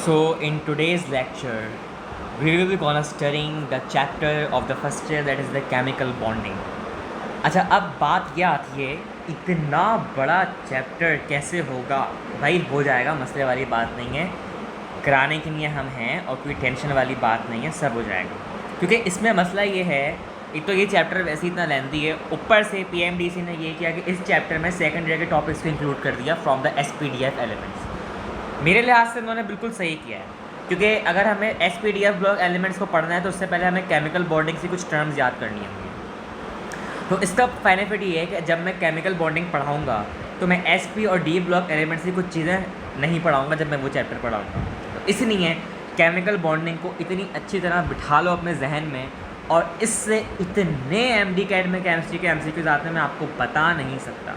So in today's lecture, we will be gonna studying the chapter of the first year, that is the chemical bonding. अच्छा, अब बात क्या आती है, इतना बड़ा चैप्टर कैसे होगा? भाई हो जाएगा, मसले वाली बात नहीं है, कराने के लिए हम हैं और कोई टेंशन वाली बात नहीं है, सब हो जाएगा। क्योंकि इसमें मसला ये है, एक तो ये चैप्टर वैसे ही इतना लेंथी है, ऊपर से पीएमडीसी ने ये किया कि इस चैप्टर में सेकंड ईयर के टॉपिक्स को इंक्लूड कर दिया फ्रॉम द एसपीडीएफ एलिमेंट्स। मेरे लिहाज से उन्होंने बिल्कुल सही किया है, क्योंकि अगर हमें एसपीडीएफ ब्लॉक एलिमेंट्स को पढ़ना है तो उससे पहले हमें केमिकल बॉन्डिंग से कुछ टर्म्स याद करनी होंगी। तो इसका बेनिफिट ये है कि जब मैं केमिकल बॉन्डिंग पढ़ाऊँगा तो मैं एसपी और डी ब्लॉक एलिमेंट्स की कुछ चीज़ें नहीं पढ़ाऊँगा जब मैं वो चैप्टर पढ़ाऊँगा। तो इसलिए केमिकल बॉन्डिंग को इतनी अच्छी तरह बिठा लो अपने जहन में, और इससे इतने एमडी कैट में केमिस्ट्री के एमसीक्यूज आते हैं मैं आपको बता नहीं सकता।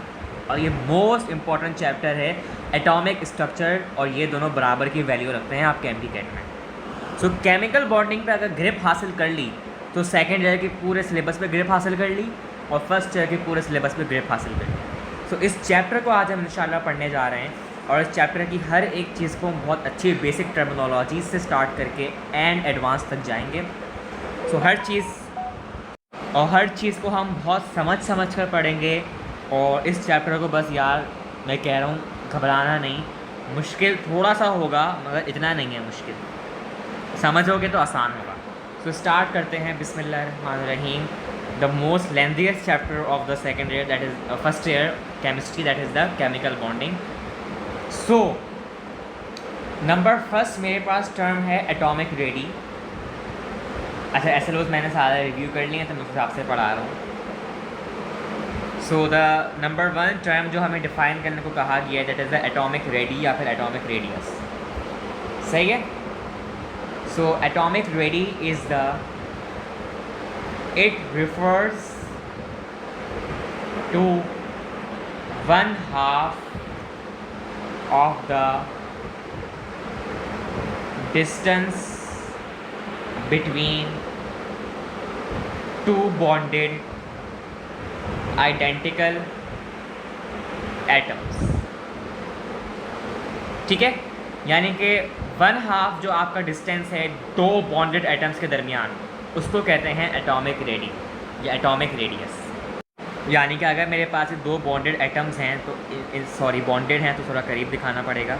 और ये मोस्ट इंपॉर्टेंट चैप्टर है, एटॉमिक स्ट्रक्चर, और ये दोनों बराबर की वैल्यू रखते हैं आपके एमडी कैट में। सो केमिकल बॉन्डिंग पे अगर ग्रिप हासिल कर ली तो सेकेंड ईयर के पूरे सिलेबस पे ग्रिप हासिल कर ली, और फर्स्ट ईयर के पूरे सिलेबस पे ग्रिप हासिल कर ली। सो इस चैप्टर को आज हम इंशाल्लाह पढ़ने जा रहे हैं, और इस चैप्टर की हर एक चीज़ को हम बहुत अच्छी बेसिक टर्मिनोलॉजी से स्टार्ट करके एंड एडवांस तक जाएंगे। सो हर चीज़ को हम बहुत समझ कर पढ़ेंगे। और इस चैप्टर को बस यार मैं कह रहा हूँ घबराना नहीं, मुश्किल थोड़ा सा होगा मगर इतना नहीं है मुश्किल, समझोगे तो आसान होगा। सो स्टार्ट करते हैं, बिस्मिल्लाहिर्रहमानिर्रहीम। The most lengthiest chapter of the second year, that is first year chemistry, that is the chemical bonding. So number first मेरे पास टर्म है एटॉमिक रेडी। अच्छा, ऐसे रोज़ मैंने सारा रिव्यू कर लिए तो मैं उस हिसाब से पढ़ा रहा हूँ। So the number one term जो हमें डिफ़ाइन करने को कहा गया है, that is the atomic radii या फिर एटॉमिक रेडियस। सही है। So atomic radii is the, it refers to 1/2 of the distance between two bonded identical atoms। ठीक है, यानी कि 1/2 जो आपका डिस्टेंस है दो बॉन्डेड एटम्स के दरमियान, उसको कहते हैं एटॉमिक रेडी या एटॉमिक रेडियस। यानी कि अगर मेरे पास दो बॉन्डेड एटम्स हैं तो बॉन्डेड हैं तो थोड़ा करीब दिखाना पड़ेगा।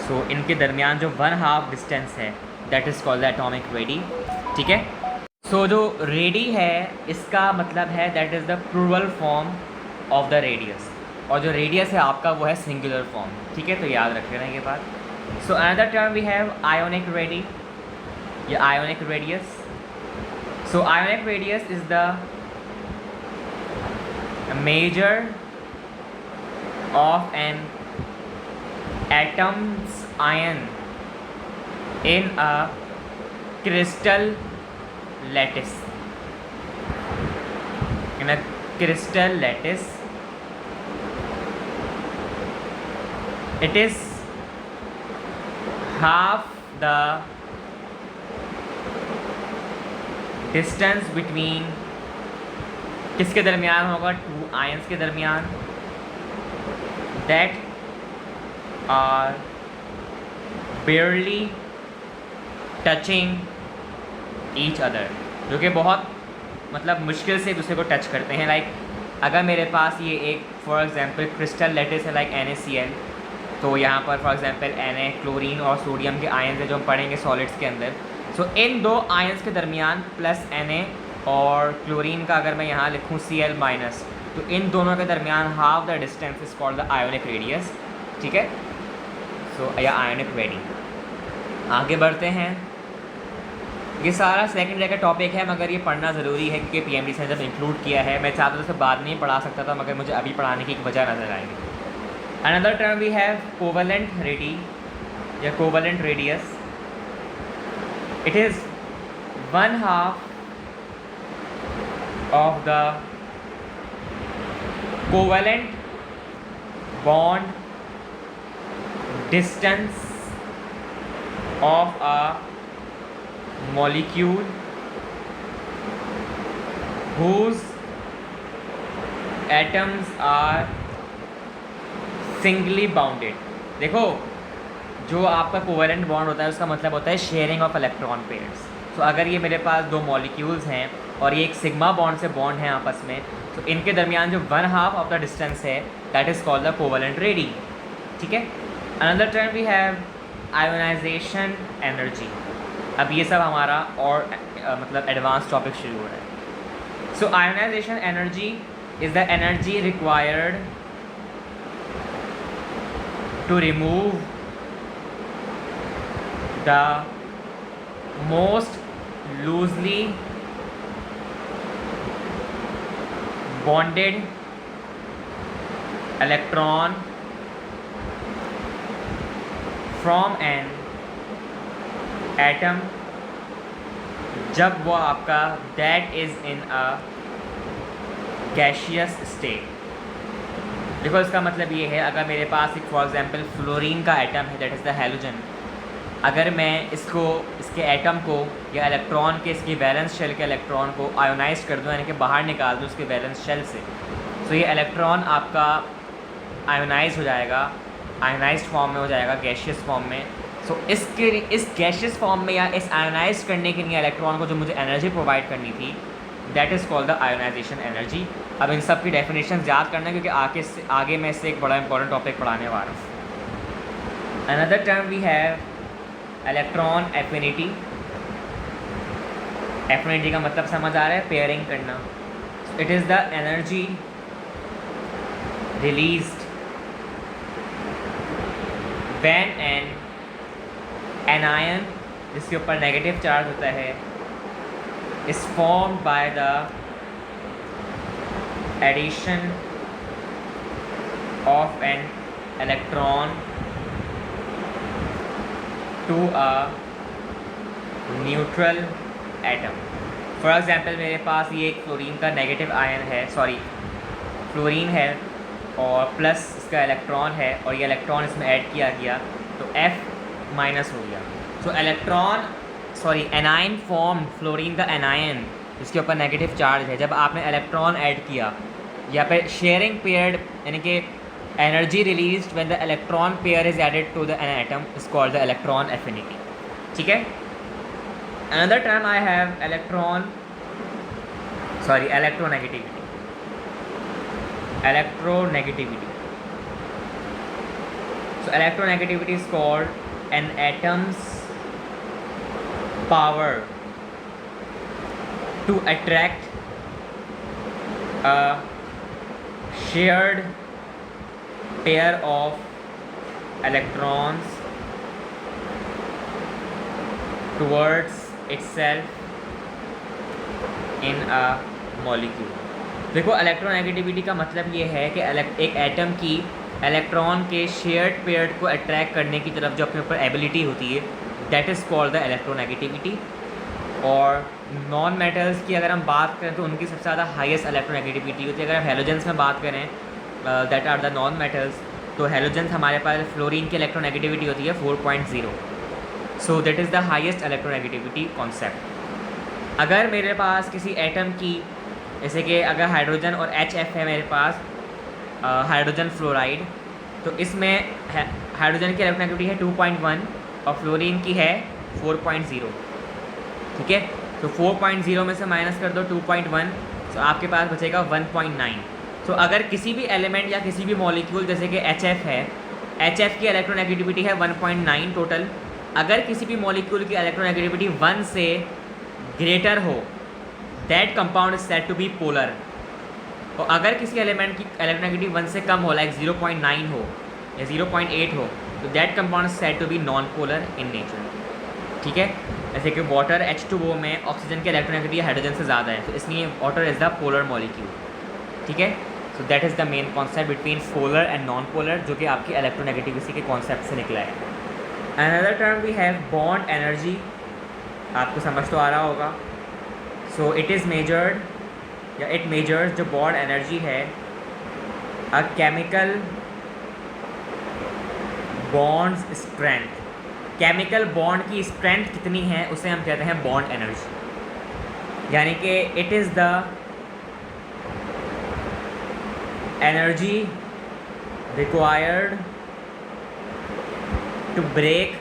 सो इनके दरमियान जो 1/2 डिस्टेंस है, that is called the atomic radii. ठीक है। सो जो रेडी है इसका मतलब है that is the plural form of the radius, और जो रेडियस है आपका वो है सिंगुलर फॉर्म। ठीक है, तो याद रख लेना ये बात। So another term we have ionic radii या ionic radius. So ionic radius is the measure of an atom's ion in a crystal lattice. In a crystal lattice, it is half the distance between, किसके दरमियान होगा, to ions के दरमियान, that are barely touching each other, जो कि बहुत मतलब मुश्किल से दूसरे को टच करते हैं। लाइक अगर मेरे पास ये एक फॉर एग्जांपल क्रिस्टल लेटिस है, लाइक NaCl, तो यहाँ पर फॉर एग्जांपल Na क्लोरीन और सोडियम के आयंस है जो हम पढ़ेंगे सॉलिड्स के अंदर। सो इन दो आयंस के दरमियान प्लस Na और क्लोरीन का अगर मैं यहाँ लिखूँ Cl माइनस, तो इन दोनों के दरमियान half the distance is called the ionic radius. ठीक है। सो या आयोनिक रेडी। आगे बढ़ते हैं। ये सारा सेकंड ईयर का टॉपिक है मगर ये पढ़ना ज़रूरी है क्योंकि पीएमडी से जब इंक्लूड किया है। मैं चाहता था उसे बाद में ही पढ़ा सकता था मगर मुझे अभी पढ़ाने की एक वजह नज़र आएगी। Another term we have covalent radii या covalent radius. It is 1/2 of the covalent bond distance of a molecule whose atoms are singly bounded। देखो जो आपका कोवेलेंट बॉन्ड होता है उसका मतलब होता है शेयरिंग ऑफ इलेक्ट्रॉन पेयर्स। तो अगर ये मेरे पास दो मॉलिक्यूल्स हैं और ये एक सिग्मा बॉन्ड से बॉन्ड है आपस में, तो इनके दरमियान जो 1/2 ऑफ द डिस्टेंस है that is called the covalent radius. ठीक है। Another term we have ionization energy. अब ये सब हमारा और मतलब एडवांस टॉपिक शुरू हो रहा है। So ionisation energy is the energy required to remove the most loosely bonded electron from an atom जब वो आपका that is in a gaseous state। देखो इसका मतलब ये है, अगर मेरे पास एक फॉर एग्जांपल फ्लोरीन का एटम है दैट इज़ द हैलोजन, अगर मैं इसके एटम को या इलेक्ट्रॉन के इसकी वैलेंस शेल के इलेक्ट्रॉन को आयोनाइज कर दूँ, यानी कि बाहर निकाल दूँ उसके वैलेंस शेल से, तो ये इलेक्ट्रॉन आपका आयोनाइज हो जाएगा, आयोनाइज्ड फॉर्म में हो जाएगा, गैशियस फॉर्म में। सो इस गैशियस फॉर्म में या इस आयोनाइज करने के लिए इलेक्ट्रॉन को जो मुझे एनर्जी प्रोवाइड करनी थी that is called the ionization energy. अब इन सब की डेफिनेशन याद करना है क्योंकि आगे मैं इससे एक बड़ा इंपॉर्टेंट टॉपिक पढ़ाने वाला हूँ। Another term we have electron affinity. Affinity का मतलब समझ आ रहा है, पेयरिंग करना। It is the energy released when an anion, जिसके ऊपर नेगेटिव चार्ज होता है, is formed by the addition of an electron to a neutral atom. For example मेरे पास ये एक फ्लोरीन का नेगेटिव आयन है, फ्लोरीन है और प्लस इसका इलेक्ट्रॉन है और ये इलेक्ट्रॉन इसमें ऐड किया गया तो F माइनस हो गया। सो एनायन फॉर्म, फ्लोरीन का एनायन जिसके ऊपर नेगेटिव चार्ज है, जब आपने इलेक्ट्रॉन ऐड किया या फिर शेयरिंग पेयर्ड, यानी कि energy released when the electron pair is added to the an atom is called the electron affinity। ठीक है। another term I have electronegativity। so electronegativity is called an atom's power to attract a shared pair of electrons towards itself in a molecule। देखो electronegativity का मतलब ये है कि एक atom की इलेक्ट्रॉन के शेयर्ड पेयर को अट्रैक्ट करने की तरफ जो अपने ऊपर एबिलिटी होती है that is called the electronegativity. और नॉन मेटल्स की अगर हम बात करें तो उनकी सबसे ज़्यादा हाईएस्ट इलेक्ट्रोनेगेटिविटी होती है। अगर हम हेलोजेंस में बात करें that are the non metals, तो हेलोजेंस हमारे पास फ्लोरीन की इलेक्ट्रोनेगेटिविटी होती है 4.0। So that is the highest electronegativity concept. अगर मेरे पास किसी एटम की, जैसे कि अगर हाइड्रोजन और HF है मेरे पास, हाइड्रोजन फ्लोराइड, तो इसमें हाइड्रोजन की इलेक्ट्रोनेगेटिविटी है 2.1 और फ्लोरीन की है 4.0। ठीक है। तो 4.0 में से माइनस कर दो 2.1, तो आपके पास बचेगा 1.9। तो अगर किसी भी एलिमेंट या किसी भी मॉलिक्यूल जैसे कि HF है, HF की इलेक्ट्रोनेगेटिविटी है 1.9 टोटल। अगर किसी भी मॉलिक्यूल की इलेक्ट्रोनेगेटिविटी 1 से ग्रेटर हो that compound is said to be polar. और अगर किसी एलिमेंट की इलेक्ट्रोनेगेटिविटी 1 से कम हो, लाइक 0.9 हो या 0.8 हो, तो that compound is said to be non polar in nature. ठीक है। जैसे कि वाटर H2O में ऑक्सीजन की इलेक्ट्रोनेगेटिविटी हाइड्रोजन से ज़्यादा है, तो इसलिए water is the polar molecule. ठीक है। So that is the main concept between polar and non polar, जो कि आपकी इलेक्ट्रोनेगेटिविटी के कॉन्सेप्ट से निकला है। Another term we have bond energy. आपको समझ तो आ रहा होगा। सो इट इज़ मेजर्ड या इट मेजर्स जो बॉन्ड एनर्जी है a chemical bonds strength. Chemical bond की स्ट्रेंथ कितनी है उसे हम कहते हैं बॉन्ड एनर्जी। यानी कि it is the energy required to break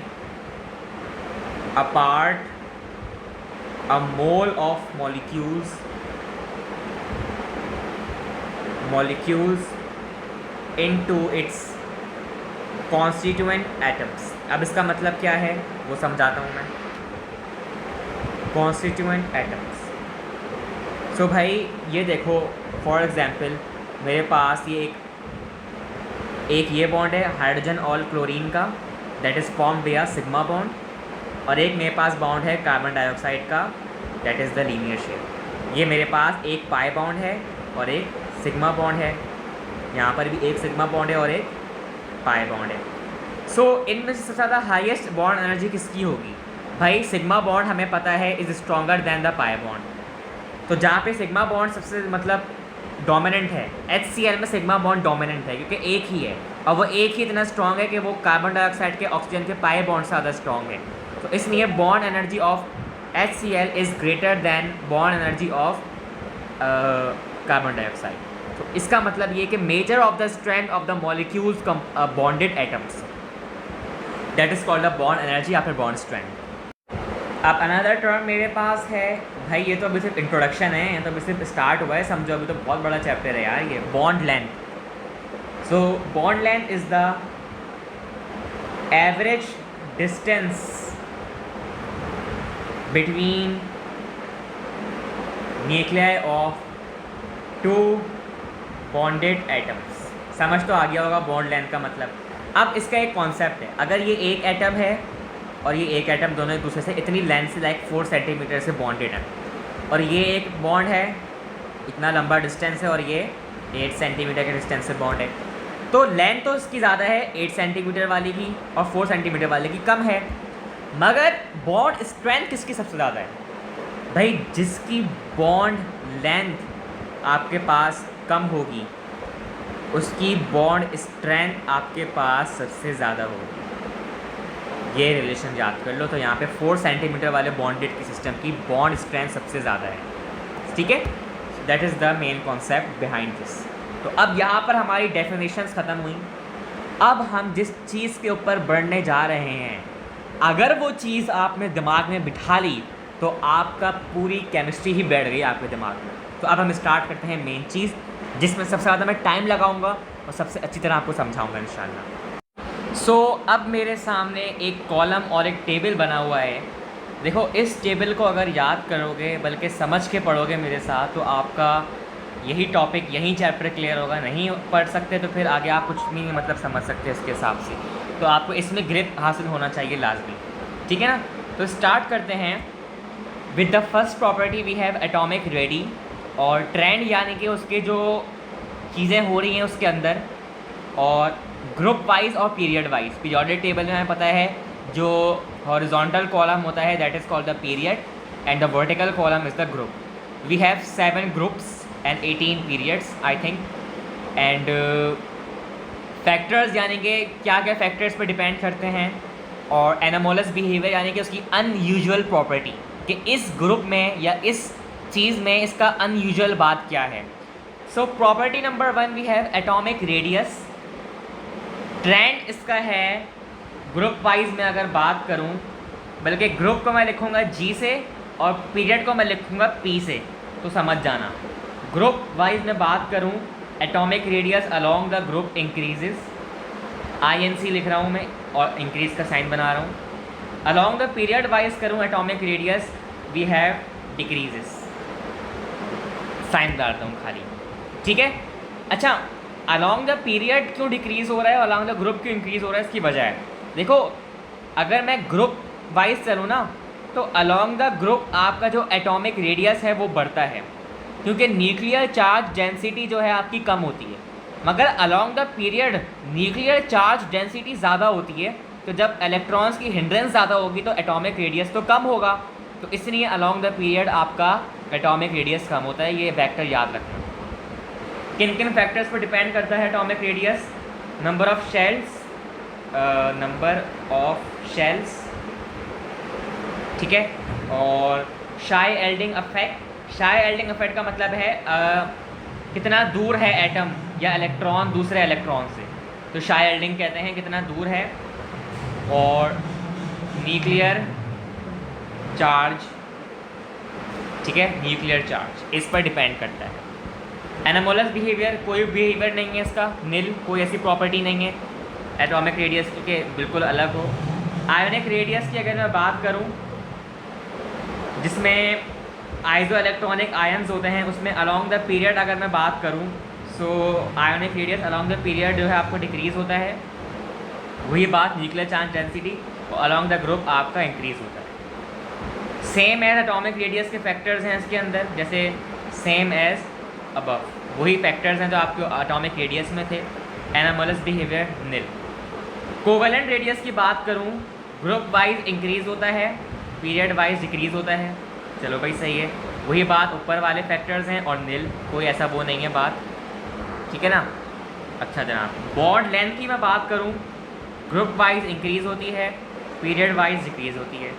apart a mole of molecules into its constituent atoms। अब इसका मतलब क्या है वो समझाता हूँ मैं। constituent atoms, सो भाई ये देखो, फॉर एग्जांपल मेरे पास ये एक ये बॉन्ड है हाइड्रोजन और क्लोरीन का, that is formed by sigma bond, और एक मेरे पास बॉन्ड है कार्बन डाइऑक्साइड का, that is the linear shape. ये मेरे पास एक पाई बॉन्ड है और एक सिग्मा बॉन्ड है, यहाँ पर भी एक सिग्मा बॉन्ड है और एक पाई बॉन्ड है। सो इनमें से सबसे ज़्यादा हाईएस्ट बॉन्ड एनर्जी किसकी होगी? भाई सिग्मा बॉन्ड हमें पता है is stronger than the pi bond, तो जहाँ पे सिग्मा बॉन्ड सबसे मतलब डोमिनेंट है, HCl में सिग्मा बॉन्ड डोमिनेंट है क्योंकि एक ही है, और वो एक ही इतना स्ट्रॉन्ग है कि वो कार्बन डाइऑक्साइड के ऑक्सीजन के पाई बॉन्ड से ज़्यादा स्ट्रॉन्ग है। तो इसलिए bond energy of HCl is greater than bond energy of carbon dioxide. तो इसका मतलब ये कि measure of the strength of the molecules bonded atoms, that is called the bond energy या फिर बॉन्ड स्ट्रेंथ। अब अनदर टर्म मेरे पास है, भाई ये तो अभी सिर्फ इंट्रोडक्शन है, ये तो अभी सिर्फ स्टार्ट हुआ है, समझो अभी तो बहुत बड़ा चैप्टर है यार ये, bond length. So bond length is the average distance between nuclei of two bonded atoms. समझ तो आ गया होगा बॉन्ड लेंथ का मतलब। अब इसका एक कॉन्सेप्ट है, अगर ये एक एटम है और ये एक एटम, दोनों एक दूसरे से इतनी लेंथ से लाइक 4 सेंटीमीटर से बॉन्डेड है, और ये एक बॉन्ड है, इतना लंबा डिस्टेंस है, और ये 8 सेंटीमीटर के डिस्टेंस से बॉन्ड है, तो लेंथ तो इसकी ज़्यादा है 8 सेंटीमीटर वाली की और 4 सेंटीमीटर वाले की कम है, मगर बॉन्ड स्ट्रेंथ किसकी सबसे ज़्यादा है? भाई जिसकी बॉन्ड लेंथ आपके पास कम होगी उसकी बॉन्ड स्ट्रेंथ आपके पास सबसे ज़्यादा होगी। ये रिलेशन याद कर लो। तो यहाँ पे 4 सेंटीमीटर वाले बॉन्डेड की सिस्टम की बॉन्ड स्ट्रेंथ सबसे ज़्यादा है, ठीक है। That is the main concept behind this. तो अब यहाँ पर हमारी डेफिनेशंस ख़त्म हुई। अब हम जिस चीज़ के ऊपर बढ़ने जा रहे हैं, अगर वो चीज़ आपने दिमाग में बिठा ली तो आपका पूरी केमिस्ट्री ही बैठ गई आपके दिमाग में। तो अब हम स्टार्ट करते हैं मेन चीज़, जिसमें सबसे ज़्यादा मैं टाइम लगाऊंगा और सबसे अच्छी तरह आपको समझाऊंगा इंशाल्लाह। सो अब मेरे सामने एक कॉलम और एक टेबल बना हुआ है। देखो इस टेबल को अगर याद करोगे बल्कि समझ के पढ़ोगे मेरे साथ, तो आपका यही टॉपिक यही चैप्टर क्लियर होगा। नहीं पढ़ सकते तो फिर आगे आप कुछ नहीं मतलब समझ सकते इसके हिसाब से। तो आपको इसमें ग्रिप हासिल होना चाहिए लाजमी, ठीक है ना। तो स्टार्ट करते हैं with the first property we have atomic radii, और ट्रेंड यानी कि उसके जो चीज़ें हो रही हैं उसके अंदर, और ग्रुप वाइज और पीरियड वाइज। पीरियोडिक टेबल में हमें पता है जो हॉरिजॉन्टल कॉलम होता है that is called the period and the vertical column is the group. We have 7 groups and 18 periods I think. And factors यानी कि क्या क्या फैक्टर्स पे डिपेंड करते हैं, और एनामोलस बिहेवियर यानी कि उसकी अनयूजुअल प्रॉपर्टी कि इस ग्रुप में या इस चीज़ में इसका अनयूजुअल बात क्या है। So property number 1 we have atomic radius. Trend इसका है ग्रुप वाइज में अगर बात करूं, बल्कि ग्रुप को मैं लिखूंगा G से और पीरियड को मैं लिखूंगा P से, तो समझ जाना। ग्रुप वाइज में बात करूं, atomic radius along the group increases, INC लिख रहा हूं मैं और इंक्रीज का साइन बना रहा हूं। अलोंग द पीरियड वाइज करूं atomic radius we have decreases, sign डालता हूं खाली, ठीक है। अच्छा, अलॉन्ग द पीरियड क्यों डिक्रीज़ हो रहा है, अलॉन्ग द ग्रुप क्यों इंक्रीज़ हो रहा है, इसकी वजह है। देखो अगर मैं ग्रुप वाइज चलूँ ना, तो अलॉन्ग द ग्रुप आपका जो एटॉमिक रेडियस है वो बढ़ता है, क्योंकि न्यूक्लियर चार्ज डेंसिटी जो है आपकी कम होती है। मगर along the period nuclear charge density ज़्यादा होती है, तो जब इलेक्ट्रॉन्स की हिंड्रेंस ज़्यादा होगी तो एटॉमिक रेडियस तो कम होगा। तो इसलिए अलॉन्ग द पीरियड आपका एटॉमिक रेडियस कम होता है। ये फैक्टर याद रखना। किन किन फैक्टर्स पर डिपेंड करता है atomic radius? Number of shells, ठीक है, और शाई एल्डिंग इफेक्ट। शाई एल्डिंग इफेक्ट का मतलब है कितना दूर है एटम या इलेक्ट्रॉन दूसरे इलेक्ट्रॉन से, तो शाई एल्डिंग कहते हैं कितना दूर है। और न्यूक्लियर चार्ज, ठीक है, न्यूक्लियर चार्ज इस पर डिपेंड करता है। एनामोलस बिहेवियर, कोई बिहेवियर नहीं है इसका, नील, कोई ऐसी प्रॉपर्टी नहीं है एटॉमिक रेडियस के बिल्कुल अलग हो। आयोनिक रेडियस की अगर मैं बात करूं, जिसमें आइसो इलेक्ट्रॉनिक आयन्स होते हैं, उसमें अलोंग द पीरियड अगर मैं बात करूं, so ionic radius along the period जो है आपको डिक्रीज़ होता है। वही बात न्यूक्लियर चार्ज डेंसिटी और अलोंग द ग्रुप आपका इंक्रीज़ होता है। सेम एज एटॉमिक रेडियस के फैक्टर्स हैं इसके अंदर, जैसे सेम एज अबव, वही फैक्टर्स हैं जो आपके एटॉमिक रेडियस में थे। Anomalous behaviour nil. Covalent radius की बात करूं, ग्रुप वाइज इंक्रीज़ होता है, पीरियड वाइज डिक्रीज़ होता है। चलो भाई सही है, वही बात ऊपर वाले फैक्टर्स हैं और नील, कोई ऐसा वो नहीं है बात, ठीक है ना। अच्छा जनाब, बॉन्ड लेंथ की मैं बात करूं, ग्रुप वाइज इंक्रीज़ होती है, पीरियड वाइज डिक्रीज़ होती है।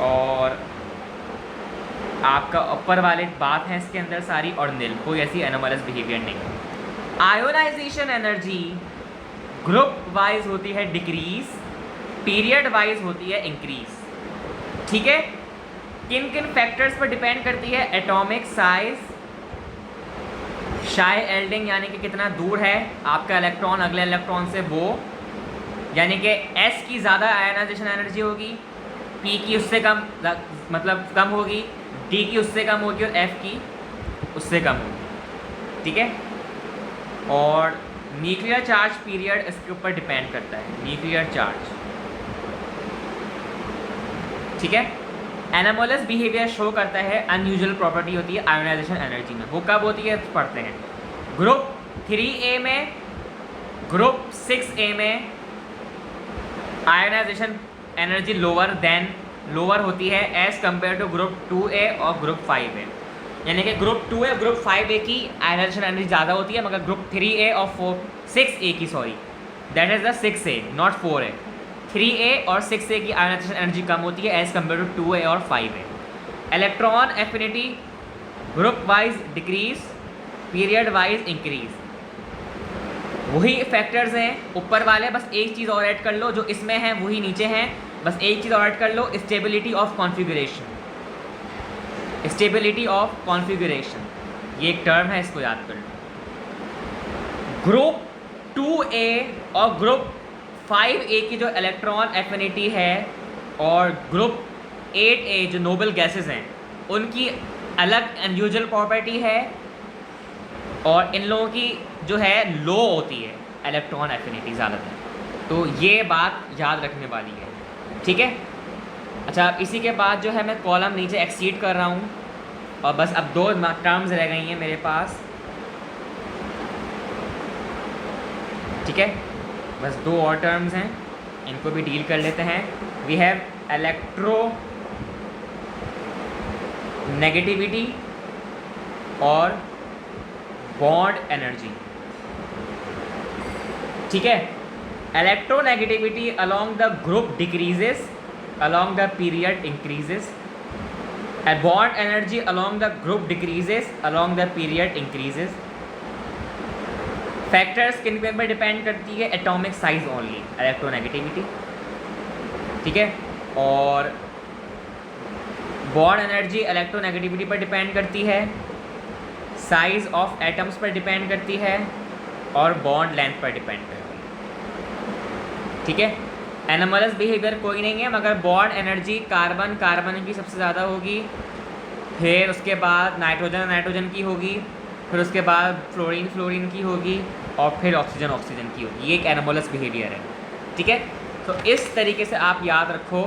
और आपका ऊपर वाले बात है इसके अंदर सारी, और नील, कोई ऐसी एनोमलस बिहेवियर नहीं है। आयोनाइजेशन एनर्जी ग्रुप वाइज होती है डिक्रीज, पीरियड वाइज होती है इंक्रीज, ठीक है। किन किन फैक्टर्स पर डिपेंड करती है? एटॉमिक साइज, शाई एल्डिंग यानी कि कितना दूर है आपका इलेक्ट्रॉन अगले इलेक्ट्रॉन से, वो यानी कि S की ज़्यादा आयोनाइजेशन एनर्जी होगी, P की उससे कम, मतलब कम होगी, D की उससे कम होगी और F की उससे कम होगी, ठीक है। और न्यूक्लियर चार्ज पीरियड इसके ऊपर डिपेंड करता है, न्यूक्लियर चार्ज, ठीक है। एनामोलस बिहेवियर शो करता है, अनयूजुअल प्रॉपर्टी होती है आयोनाइजेशन एनर्जी में। वो कब होती है पढ़ते हैं। ग्रुप 3A में, ग्रुप 6A में आयोनाइजेशन एनर्जी लोअर होती है as compare to group 2A और ग्रुप 5A। यानी कि ग्रुप 2A और ग्रुप 5A की आयोनाइजेशन एनर्जी ज़्यादा होती है, मगर ग्रुप 3A और 6A की, sorry that is the 6A not 4A, 3A और 6A की आयोनाइजेशन एनर्जी कम होती है एज़ कम्पेयर टू 2A और 5A। Electron affinity group wise decrease, period wise increase, वही फैक्टर्स हैं ऊपर वाले, बस एक चीज़ और ऐड कर लो, जो इसमें है वही नीचे हैं, बस एक चीज़ और ऐड कर लो, stability of configuration. Stability of configuration ये एक टर्म है, इसको याद कर लो। ग्रुप 2A और ग्रुप 5A की जो इलेक्ट्रॉन एफिनिटी है और ग्रुप 8A जो नोबल गैसेस हैं उनकी अलग अनयूजुअल प्रॉपर्टी है, और इन लोगों की जो है लो होती है इलेक्ट्रॉन एफिनिटी ज़्यादातर। तो ये बात याद रखने वाली है, ठीक है। अच्छा, अब इसी के बाद जो है मैं कॉलम नीचे एक्सीड कर रहा हूँ, और बस अब 2 टर्म्स रह गई हैं मेरे पास, ठीक है। बस 2 और टर्म्स हैं, इनको भी डील कर लेते हैं। वी हैव इलेक्ट्रो नेगेटिविटी और बॉन्ड एनर्जी, ठीक है। Electronegativity along the group decreases, along the period increases, and bond energy along the group decreases, along the period increases. Factors किन किन पर डिपेंड करती है? एटॉमिक साइज ओनली, इलेक्ट्रोनेगेटिविटी, ठीक है। और बॉन्ड एनर्जी इलेक्ट्रोनेगेटिविटी पर डिपेंड करती है, साइज ऑफ एटम्स पर डिपेंड करती है, और बॉन्ड लेंथ पर डिपेंड करती है, ठीक है। एनामलस बिहेवियर कोई नहीं है, मगर बॉन्ड एनर्जी कार्बन की सबसे ज़्यादा होगी, फिर उसके बाद नाइट्रोजन की होगी, फिर उसके बाद फ्लोरीन की होगी, और फिर ऑक्सीजन की होगी। ये एक एनामलस बिहेवियर है, ठीक है। तो इस तरीके से आप याद रखो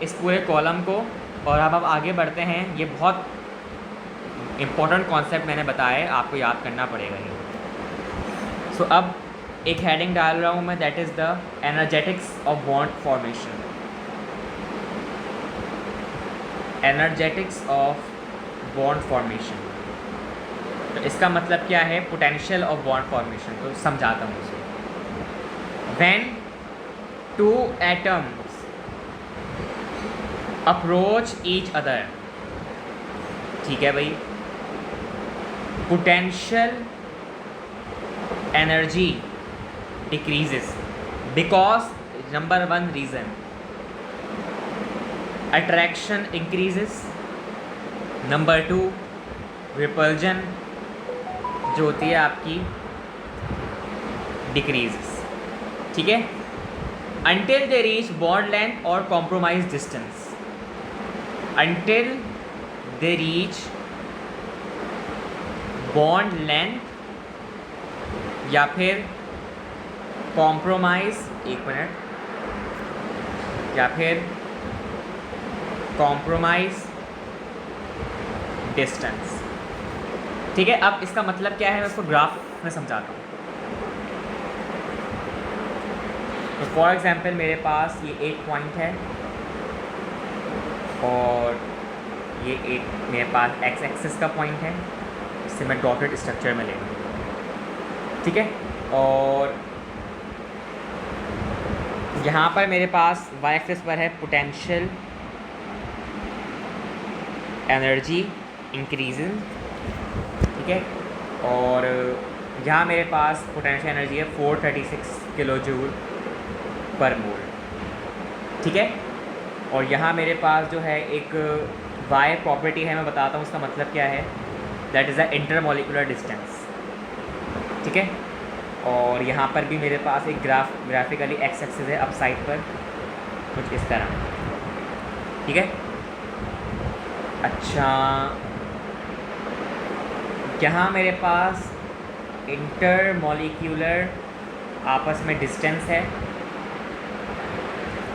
इस पूरे कॉलम को। और अब आगे बढ़ते हैं, ये बहुत इम्पोर्टेंट कॉन्सेप्ट मैंने बताया है, आपको याद करना पड़ेगा ये। सो अब एक हेडिंग डाल रहा हूँ मैं, that is the energetics of bond formation. Energetics of bond formation, तो इसका मतलब क्या है? Potential of bond formation. तो समझाता हूँ इसे। When 2 atoms approach each other, ठीक है भाई, potential energy decreases because number 1 reason, attraction increases. Number 2 repulsion जो होती है आपकी डिक्रीजेस। ठीक है, until they reach bond length or compromise distance, until they reach bond length या फिर compromise, एक मिनट, या फिर compromise distance। ठीक है, अब इसका मतलब क्या है मैं इसको ग्राफ में समझाता हूँ। तो फॉर एग्जांपल मेरे पास ये एक पॉइंट है और ये एक मेरे पास एक्स एक्सिस का पॉइंट है, इससे मैं डॉटेड स्ट्रक्चर में ले लूँ। ठीक है, और यहाँ पर मेरे पास वाई एक्सिस पर है पोटेंशियल एनर्जी इंक्रीजिंग। ठीक है, और यहाँ मेरे पास पोटेंशियल एनर्जी है 436 किलो जूल पर मोल। ठीक है, और यहाँ मेरे पास जो है एक वाई प्रॉपर्टी है, मैं बताता हूँ उसका मतलब क्या है। That is the intermolecular distance. ठीक है, और यहाँ पर भी मेरे पास एक ग्राफिकली एक्स एक्सिस है अप साइड पर कुछ इस तरह। ठीक है, अच्छा, यहाँ मेरे पास इंटरमोलिक्यूलर आपस में डिस्टेंस है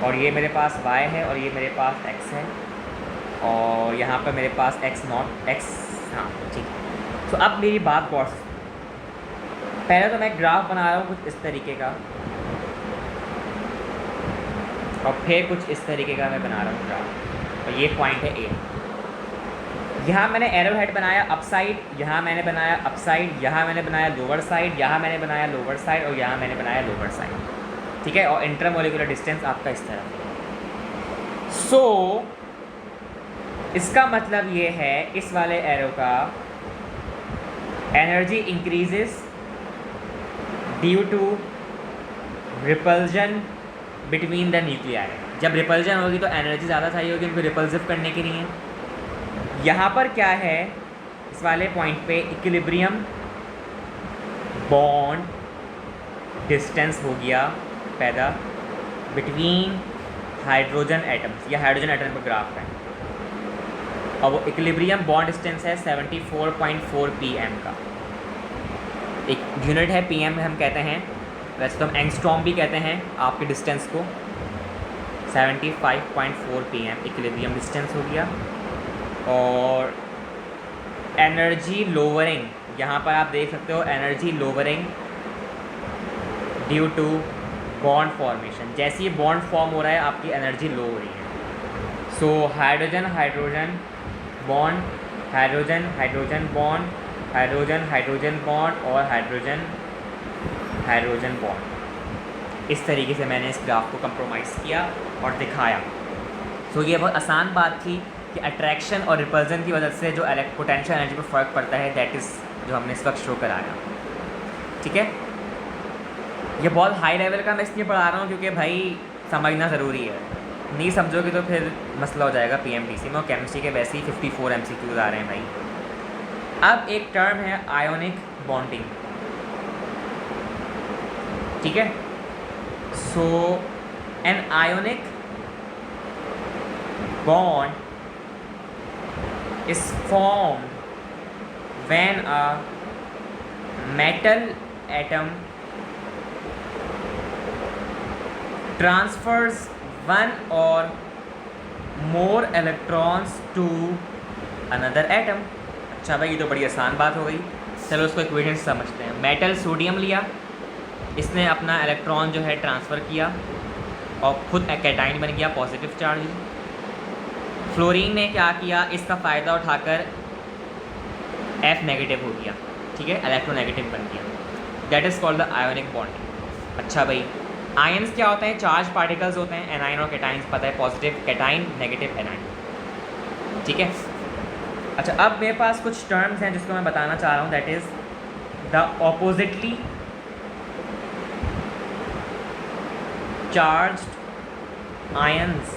और ये मेरे पास y है और ये मेरे पास x है और यहाँ पर मेरे पास x नॉट x। हाँ ठीक है, तो अब मेरी बात गौर से, पहले तो मैं ग्राफ बना रहा हूँ कुछ इस तरीके का और फिर कुछ इस तरीके का मैं बना रहा हूँ ग्राफ, और ये पॉइंट है A। यहाँ मैंने एरो हेड बनाया अप साइड, यहाँ मैंने बनाया अप साइड, यहाँ मैंने बनाया लोअर साइड, यहाँ मैंने बनाया लोअर साइड और यहाँ मैंने बनाया लोअर साइड। ठीक है, और इंटरमोलिकुलर डिस्टेंस आपका इस तरह। सो इसका मतलब ये है इस वाले एरो का energy increases due to repulsion between the nuclei. जब रिपल्जन होगी तो एनर्जी ज़्यादा चाहिए होगी उनको रिपल्सिव करने के लिए। यहाँ पर क्या है, इस वाले पॉइंट पे इक्विलिब्रियम बॉन्ड डिस्टेंस हो गया पैदा बिटवीन हाइड्रोजन एटम्स। यह हाइड्रोजन एटम का ग्राफ है और वो इक्विलिब्रियम बॉन्ड डिस्टेंस है 74.4 pm का। एक यूनिट है pm में हम कहते हैं, वैसे तो हम एंगस्ट्रॉम भी कहते हैं आपके डिस्टेंस को। 75.4 pm इक्विलिब्रियम डिस्टेंस हो गया। और एनर्जी लोअरिंग, यहाँ पर आप देख सकते हो energy lowering due to bond formation. जैसे ये बॉन्ड फॉर्म हो रहा है आपकी एनर्जी लो हो रही है। So hydrogen hydrogen bond, hydrogen hydrogen bond, hydrogen hydrogen bond और हाइड्रोजन हाइड्रोजन बॉन्ड। इस तरीके से मैंने इस ग्राफ को कंप्रोमाइज़ किया और दिखाया। सो ये बहुत आसान बात थी कि अट्रैक्शन और रिपल्जन की वजह से जो पोटेंशियल एनर्जी पर फ़र्क पड़ता है, दैट इज़ जो हमने इस वक्त शो कराया। ठीक है, ये बहुत हाई लेवल का मैं इसलिए पढ़ा रहा हूँ क्योंकि भाई समझना ज़रूरी है। नहीं समझोगे तो फिर मसला हो जाएगा पीएमटीसी में, और केमिस्ट्री के वैसे ही 54 MCQs आ रहे हैं भाई। अब एक टर्म है आयोनिक बॉन्डिंग। ठीक है, so an ionic bond is formed when a metal atom transfers one or more electrons to another atom। अच्छा भाई, ये तो बड़ी आसान बात हो गई। चलो उसको इक्वेशन से समझते हैं। मेटल सोडियम लिया, इसने अपना इलेक्ट्रॉन जो है ट्रांसफ़र किया और खुद कैटाइन बन गया, पॉजिटिव चार्ज। फ्लोरीन ने क्या किया, इसका फ़ायदा उठाकर F नेगेटिव हो गया। ठीक है, इलेक्ट्रोनेगेटिव बन गया। That is called the ionic bonding. अच्छा भाई, आयंस क्या होते हैं? चार्ज पार्टिकल्स होते हैं, एनाइन और कैटाइंस पता है, पॉजिटिव कैटाइन नेगेटिव एनाइन। ठीक है, अच्छा अब मेरे पास कुछ टर्म्स हैं जिसको मैं बताना चाह रहा हूँ। That is the oppositely charged ions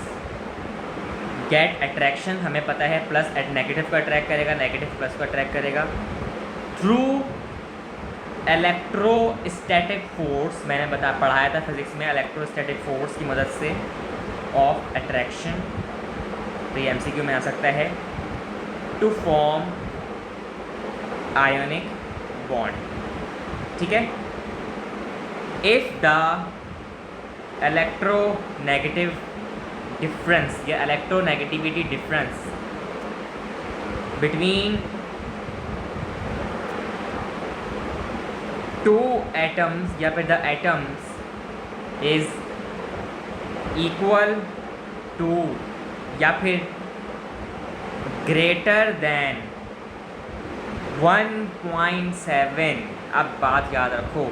get attraction, हमें पता है प्लस एट नेगेटिव को अट्रैक्ट करेगा, नेगेटिव प्लस को अट्रैक्ट करेगा, थ्रू इलेक्ट्रोस्टैटिक फोर्स, मैंने पढ़ाया था फिजिक्स में, इलेक्ट्रोस्टैटिक फोर्स की मदद से ऑफ अट्रैक्शन, तो ये MCQ में आ सकता है, टू फॉर्म आयोनिक बॉन्ड। ठीक है, इफ द इलेक्ट्रोनेगेटिव डिफरेंस या electronegativity difference between two atoms या फिर the atoms is equal to या फिर ग्रेटर देन 1.7, अब बात याद रखो,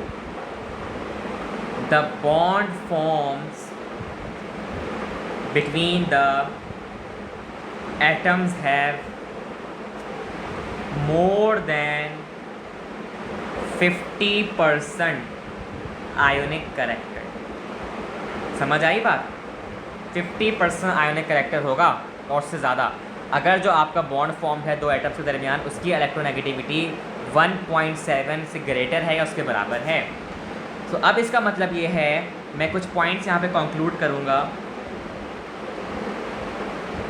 the bond forms between the atoms have more than 50% ionic character. समझ आई बात? 50% आयोनिक करेक्टर होगा और उससे ज़्यादा अगर जो आपका बॉन्ड फॉर्म है दो एटम्स के दरमियान, उसकी इलेक्ट्रोनेगेटिविटी 1.7 से ग्रेटर है या उसके बराबर है। तो अब इसका मतलब ये है, मैं कुछ पॉइंट्स यहाँ पे कंक्लूड करूँगा।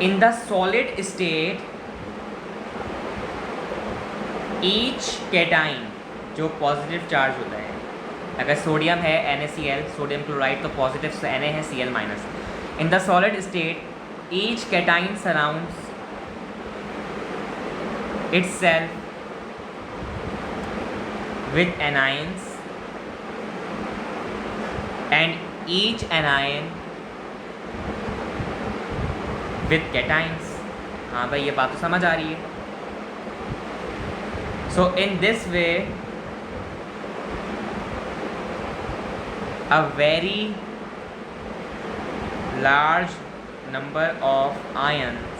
In the solid state, each cation जो पॉजिटिव चार्ज होता है, अगर सोडियम है NaCl, सोडियम क्लोराइड, तो पॉजिटिव से Na है Cl minus. In the solid state each cation surrounds itself with anions and each anion with cations। हाँ भाई, ये बात तो समझ आ रही है। So in this way a very large number of ions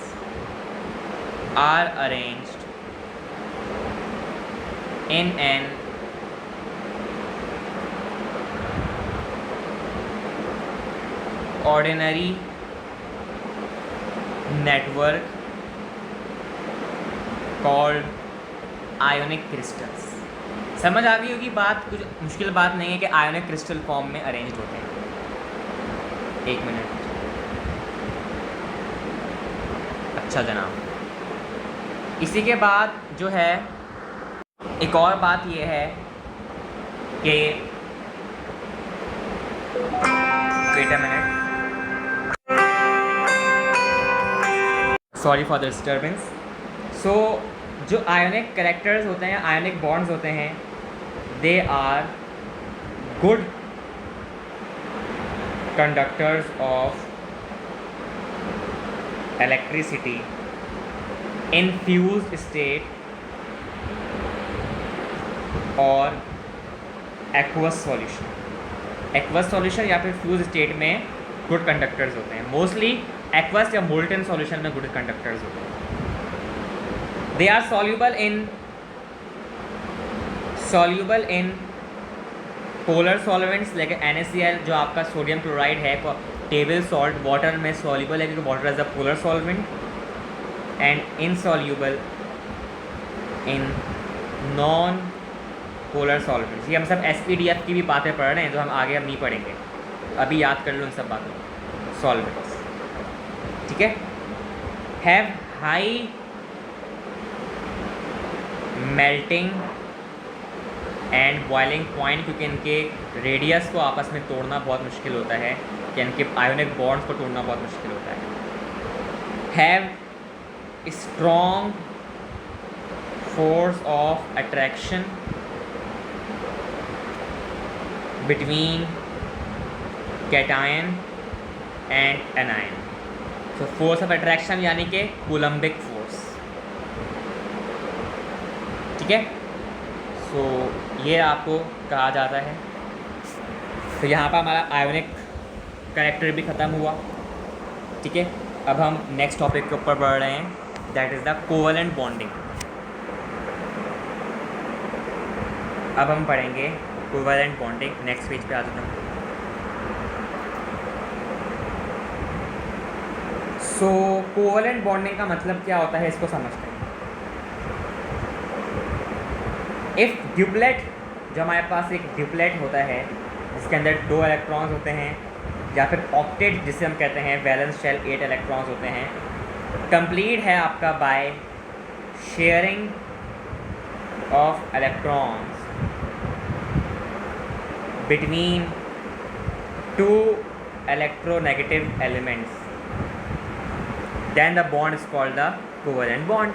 are arranged in an ordinary network called ionic crystals। समझ आ गई होगी बात, कुछ मुश्किल बात नहीं है कि आयोनिक क्रिस्टल फॉर्म में अरेंज होते हैं। एक मिनट, अच्छा जनाब। इसी के बाद जो है एक और बात ये है कि wait a minute, sorry for the disturbance. So जो आयोनिक कैरेक्टर्स होते हैं, आयोनिक बॉन्ड्स होते हैं, they are good conductors of electricity in fused state और एक्वस सॉल्यूशन। एक्वस सॉल्यूशन या फिर फ्यूज स्टेट में गुड कंडक्टर्स होते हैं। मोस्टली एक्वस या मोल्टन सॉल्यूशन में गुड कंडक्टर्स होते हैं। They are soluble in polar solvents, लेकिन NaCl जो आपका सोडियम क्लोराइड है टेबल सॉल्ट, वाटर में सॉल्युबल है क्योंकि water is a polar solvent, and insoluble in non polar solvents. ये हम सब SPDF की भी बातें पढ़ रहे हैं जो हम आगे अब नहीं पढ़ेंगे, अभी याद कर लो इन सब बातों को। सॉल्वेंट्स, ठीक है, have high melting and boiling point, क्योंकि इनके रेडियस को आपस में तोड़ना बहुत मुश्किल होता है, कि इनके आयोनिक बॉन्ड्स को तोड़ना बहुत मुश्किल होता है। Have strong force of attraction between cation and anion. So force of attraction यानी कि कूलम्बिक फोर्स, ठीक है। सो ये आपको कहा जाता है। तो यहाँ पर हमारा आयोनिक कैरेक्टर भी ख़त्म हुआ, ठीक है। अब हम नेक्स्ट टॉपिक के ऊपर बढ़ रहे हैं, that is the covalent bonding. अब हम पढ़ेंगे कोवलेंट बॉन्डिंग। नेक्स्ट पेज पे आ जाता हूँ। सो कोवलेंट बॉन्डिंग का मतलब क्या होता है इसको समझते हैं। इफ़ ड्यूप्लेट, जो हमारे पास एक ड्यूप्लेट होता है जिसके अंदर 2 इलेक्ट्रॉन्स होते हैं, या फिर ऑक्टेट जिसे हम कहते हैं, वैलेंस शेल 8 इलेक्ट्रॉन्स होते हैं, कंप्लीट है आपका bye sharing of electrons between 2 electronegative elements, then the bond is called the covalent bond.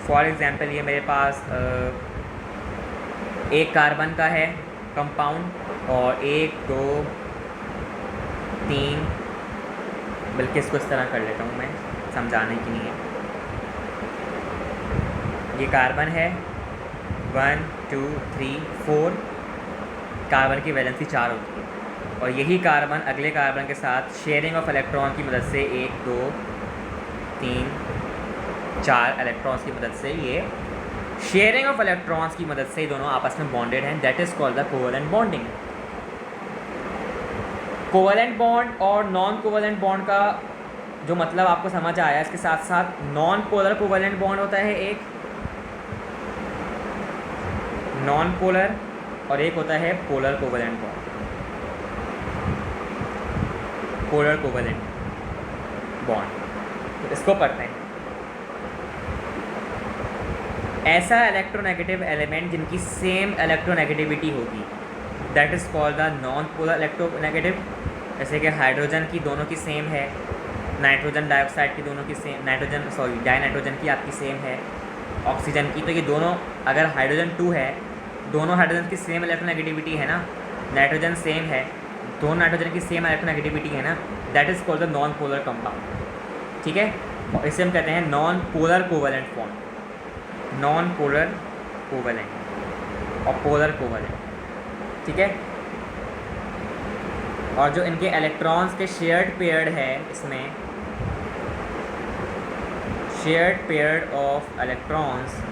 For example, ये मेरे पास एक कार्बन का है कंपाउंड और 1 2 3, बल्कि इसको इस तरह कर लेता हूँ मैं समझाने के लिए। ये कार्बन है 1 2 3 4, कार्बन की वैलेंसी 4 होती है, और यही कार्बन अगले कार्बन के साथ शेयरिंग ऑफ इलेक्ट्रॉन की मदद से 1 2 3 4 इलेक्ट्रॉन्स की मदद से, ये शेयरिंग ऑफ इलेक्ट्रॉन्स की मदद से ये दोनों आपस में बॉन्डेड हैं। That is called the covalent bonding. Covalent bond और नॉन कोवलेंट बॉन्ड का जो मतलब आपको समझ आया, इसके साथ साथ नॉन पोलर कोवलेंट बॉन्ड होता है एक, नॉन पोलर, और एक होता है polar covalent bond, polar covalent bond. तो इसको पढ़ते हैं। ऐसा इलेक्ट्रोनेगेटिव एलिमेंट जिनकी सेम इलेक्ट्रोनेगेटिविटी होगी, that is called the non polar electronegative. जैसे कि हाइड्रोजन की दोनों की सेम है, नाइट्रोजन डाइऑक्साइड की दोनों की सेम, डाई नाइट्रोजन की आपकी सेम है, ऑक्सीजन की, तो ये दोनों, अगर हाइड्रोजन 2 है, दोनों हाइड्रोजन की सेम इलेक्ट्रोनेगेटिविटी है ना, नाइट्रोजन सेम है, दोनों नाइट्रोजन की सेम इलेक्ट्रोनेगेटिविटी है ना, that is called the non polar compound. ठीक है, और इसे हम कहते हैं non polar covalent bond, non polar covalent और पोलर कोवलेंट। ठीक है, और जो इनके इलेक्ट्रॉन्स के शेयर्ड पेयर्ड है, इसमें shared paired of electrons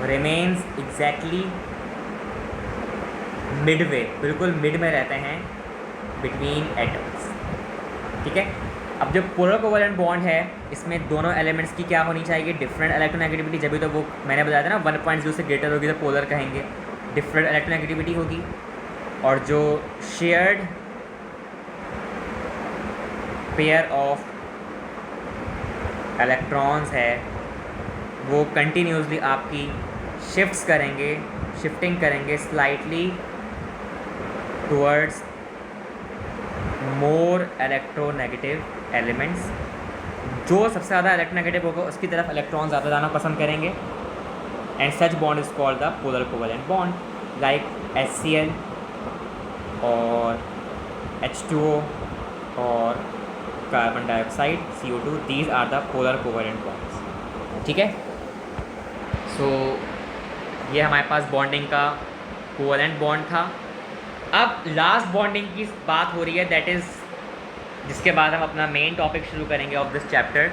remains exactly Midway, बिल्कुल मिड में रहते हैं बिटवीन एटम्स। ठीक है, अब जो पोलर कोवलेंट बॉन्ड है, इसमें दोनों एलिमेंट्स की क्या होनी चाहिए, डिफरेंट इलेक्ट्रोनेगेटिविटी। जब भी तो वो मैंने बताया था ना 1.0 से ग्रेटर होगी तो पोलर कहेंगे, डिफरेंट इलेक्ट्रोनेगेटिविटी होगी। और जो शेयर्ड पेयर ऑफ इलेक्ट्रॉन्स है वो कंटिन्यूसली आपकी शिफ्टिंग करेंगे slightly towards more electronegative elements. जो सबसे ज़्यादा इलेक्ट्रोनेगेटिव होगा उसकी तरफ इलेक्ट्रॉन ज़्यादा जाना पसंद करेंगे, and such bond is called the polar covalent bond, like HCl और H2O और carbon dioxide CO2, these are the polar covalent bonds. ठीक है, सो ये हमारे पास बॉन्डिंग का कोवलेंट बॉन्ड था। अब लास्ट बॉन्डिंग की बात हो रही है, दैट इज़ जिसके बाद हम अपना मेन टॉपिक शुरू करेंगे of this chapter.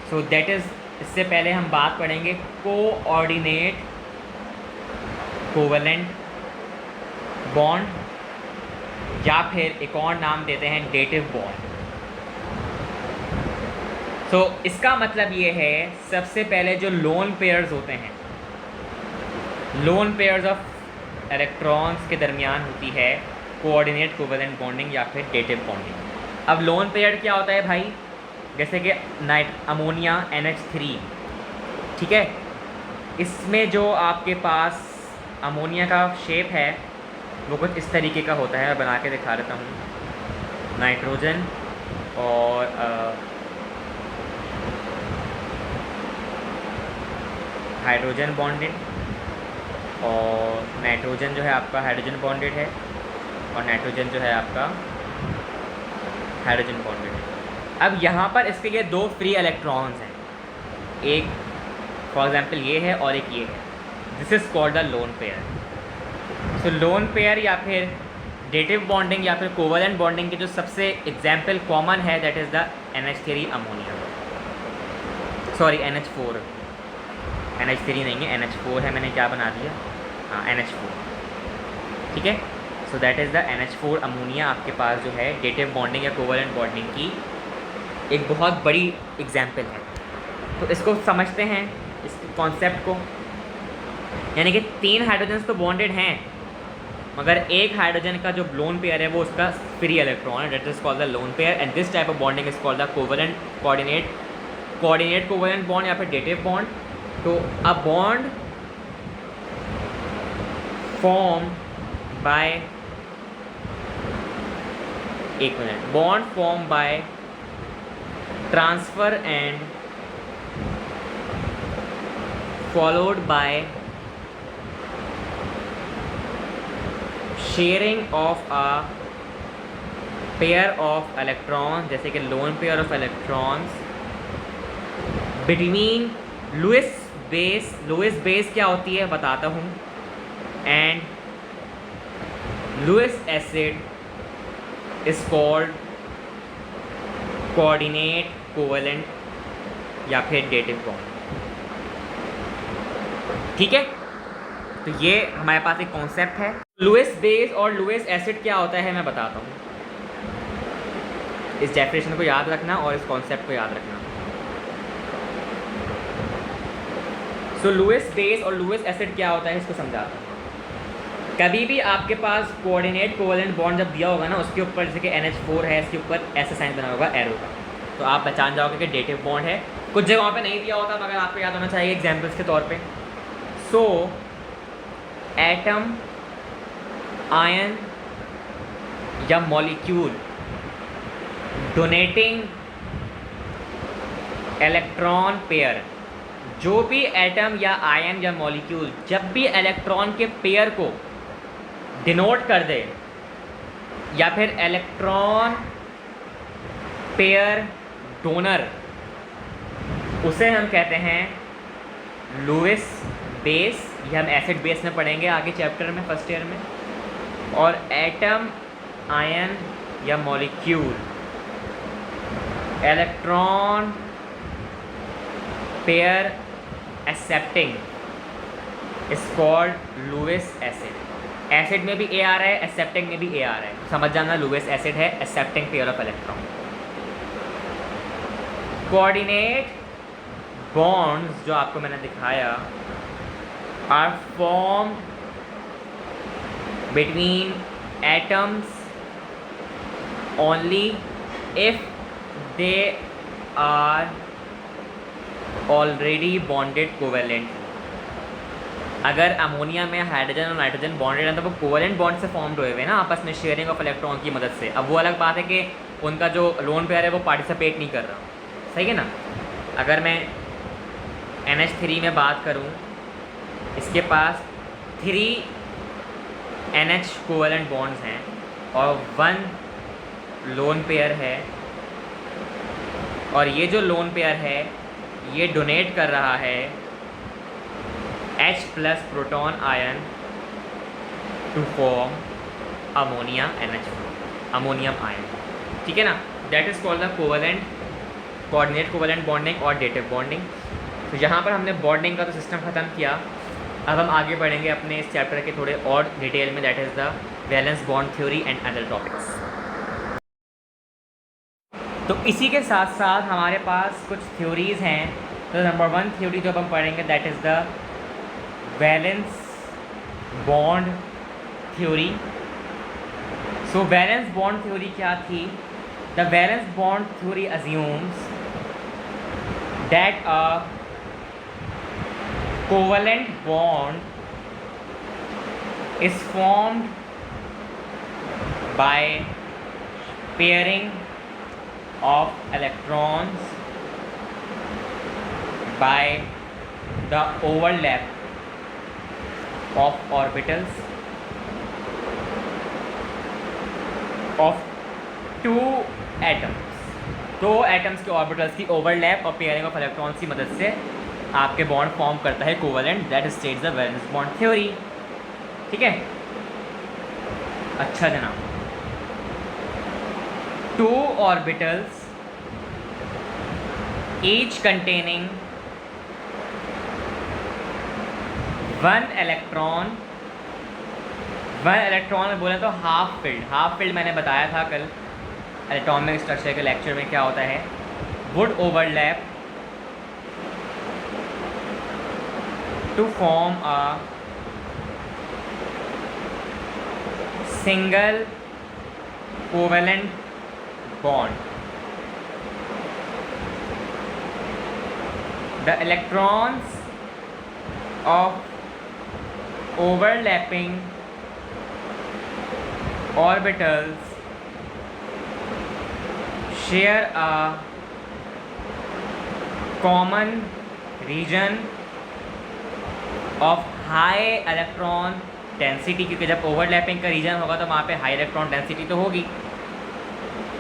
So that is, इससे पहले हम बात पढ़ेंगे कोऑर्डिनेट कोवलेंट बॉन्ड, या फिर एक और नाम देते हैं डेटिव बॉन्ड। तो इसका मतलब ये है, सबसे पहले जो लोन पेयर्स होते हैं, लोन पेयर्स ऑफ इलेक्ट्रॉन्स के दरमियान होती है कोऑर्डिनेट कोवलेंट बॉन्डिंग या फिर डेटिव बॉन्डिंग। अब लोन पेयर क्या होता है भाई, जैसे कि अमोनिया NH3, ठीक है, इसमें जो आपके पास अमोनिया का शेप है वो कुछ इस तरीके का होता है, मैं बना के दिखा देता हूँ। नाइट्रोजन और हाइड्रोजन बॉन्डेड, और नाइट्रोजन जो है आपका हाइड्रोजन बॉन्डेड है, और नाइट्रोजन जो है आपका हाइड्रोजन बॉन्डेड है। अब यहाँ पर इसके ये 2 फ्री इलेक्ट्रॉन्स हैं, एक फॉर एग्जांपल ये है और एक ये है, this is called the lone pair. So lone pair या फिर डेटिव बॉन्डिंग या फिर कोवलेंट बॉन्डिंग के जो सबसे एग्जाम्पल कॉमन है, that is the NH3 ammonia, sorry NH4, NH3 नहीं है, NH4 है, मैंने क्या बना दिया, हाँ NH4। ठीक है, so that is the NH4 ammonia आपके पास जो है डेटिव बॉन्डिंग या कोवलेंट बॉन्डिंग की एक बहुत बड़ी एग्जाम्पल है। तो इसको समझते हैं, इस कॉन्सेप्ट को। यानी कि 3 हाइड्रोजन्स तो बॉन्डेड हैं, मगर एक हाइड्रोजन का जो लोन पेयर है वो उसका फ्री इलेक्ट्रॉन है, that is called the lone pair, and this type of bonding is called the covalent coordinate covalent bond या फिर डेटिव बॉन्ड। तो अ बॉन्ड फॉर्म बाय, एक मिनट, bond form by transfer and followed by sharing of a pair of electron, जैसे कि lone pair of electrons between Lewis base. Lewis base क्या होती है बताता हूँ, and Lewis acid is called coordinate covalent या फिर डेटिव बॉन्ड। ठीक है, तो ये हमारे पास एक कॉन्सेप्ट है। लुईस बेस और लुईस एसिड क्या होता है मैं बताता हूँ। इस डेफिनेशन को याद रखना और इस कॉन्सेप्ट को याद रखना। सो लुईस बेस और लुईस एसिड क्या होता है इसको समझाता हूँ। कभी भी आपके पास कोऑर्डिनेट कोवेलेंट बॉन्ड जब दिया होगा ना, उसके ऊपर जैसे कि NH4 है, इसके ऊपर ऐसा साइन बना होगा एरो का, तो आप पहचान जाओगे कि डेटिव बॉन्ड है। कुछ जगहों पे नहीं दिया होता, मगर आपको याद होना चाहिए एग्जाम्पल्स के तौर पे। सो एटम, आयन या मॉलिक्यूल डोनेटिंग इलेक्ट्रॉन पेयर, जो भी एटम या आयन या मॉलिक्यूल जब भी इलेक्ट्रॉन के पेयर को डिनोट कर दे या फिर इलेक्ट्रॉन पेयर डोनर, उसे हम कहते हैं लुईस बेस। ये हम एसिड बेस में पढ़ेंगे आगे चैप्टर में, फर्स्ट ईयर में। और एटम, आयन या molecule electron pair accepting is called Lewis acid. Acid में भी ए आ रहा है, एक्सेप्टिंग में भी ए आ रहा है, समझ जाना लुईस एसिड है accepting pair of electron. Coordinate bonds जो आपको मैंने दिखाया are form between atoms only if they are already bonded covalent. अगर अमोनिया में हाइड्रोजन और नाइट्रोजन बॉन्डेड है तो वो कोवेलेंट बॉन्ड से फॉर्म्ड हुए हुए ना आपस में, शेयरिंग ऑफ इलेक्ट्रॉन की मदद से। अब वो अलग बात है कि उनका जो लोन पेयर है वो पार्टिसिपेट नहीं कर रहा, सही है ना। अगर मैं NH3 में बात करूं, इसके पास 3 NH कोवेलेंट बॉन्ड्स हैं और 1 लोन पेयर है, और ये जो लोन पेयर है ये डोनेट कर रहा है H+ proton ion to form ammonia NH4, ammonium ion. ठीक है ना, that is called the covalent coordinate covalent bonding और डेटिव बॉन्डिंग। तो यहाँ पर हमने बॉन्डिंग का तो सिस्टम ख़त्म किया। अब हम आगे बढ़ेंगे अपने इस चैप्टर के थोड़े और डिटेल में, that is the valence bond theory and other topics. तो इसी के साथ साथ हमारे पास कुछ थ्योरीज़ हैं। तो नंबर 1 थ्योरी जो हम पढ़ेंगे that is the valence bond theory. So valence bond theory क्या थी? The valence bond theory assumes that a covalent bond is formed by pairing of electrons by the overlap of orbitals of 2 atoms। 2 atoms के orbitals की overlap और pairing of electrons की मदद से आपके bond form करता है covalent, that states the valence bond theory. ठीक है, अच्छा जनाब। 2 orbitals each containing 1 electron. 1 electron में बोले तो हाफ फील्ड। हाफ फील्ड मैंने बताया था कल एटॉमिक स्ट्रक्चर के लेक्चर में क्या होता है। would overlap to form a single covalent bond. The electrons of overlapping orbitals share a common region of high electron density, क्योंकि जब ओवरलैपिंग का रीजन होगा तो वहाँ पे हाई इलेक्ट्रॉन डेंसिटी तो होगी।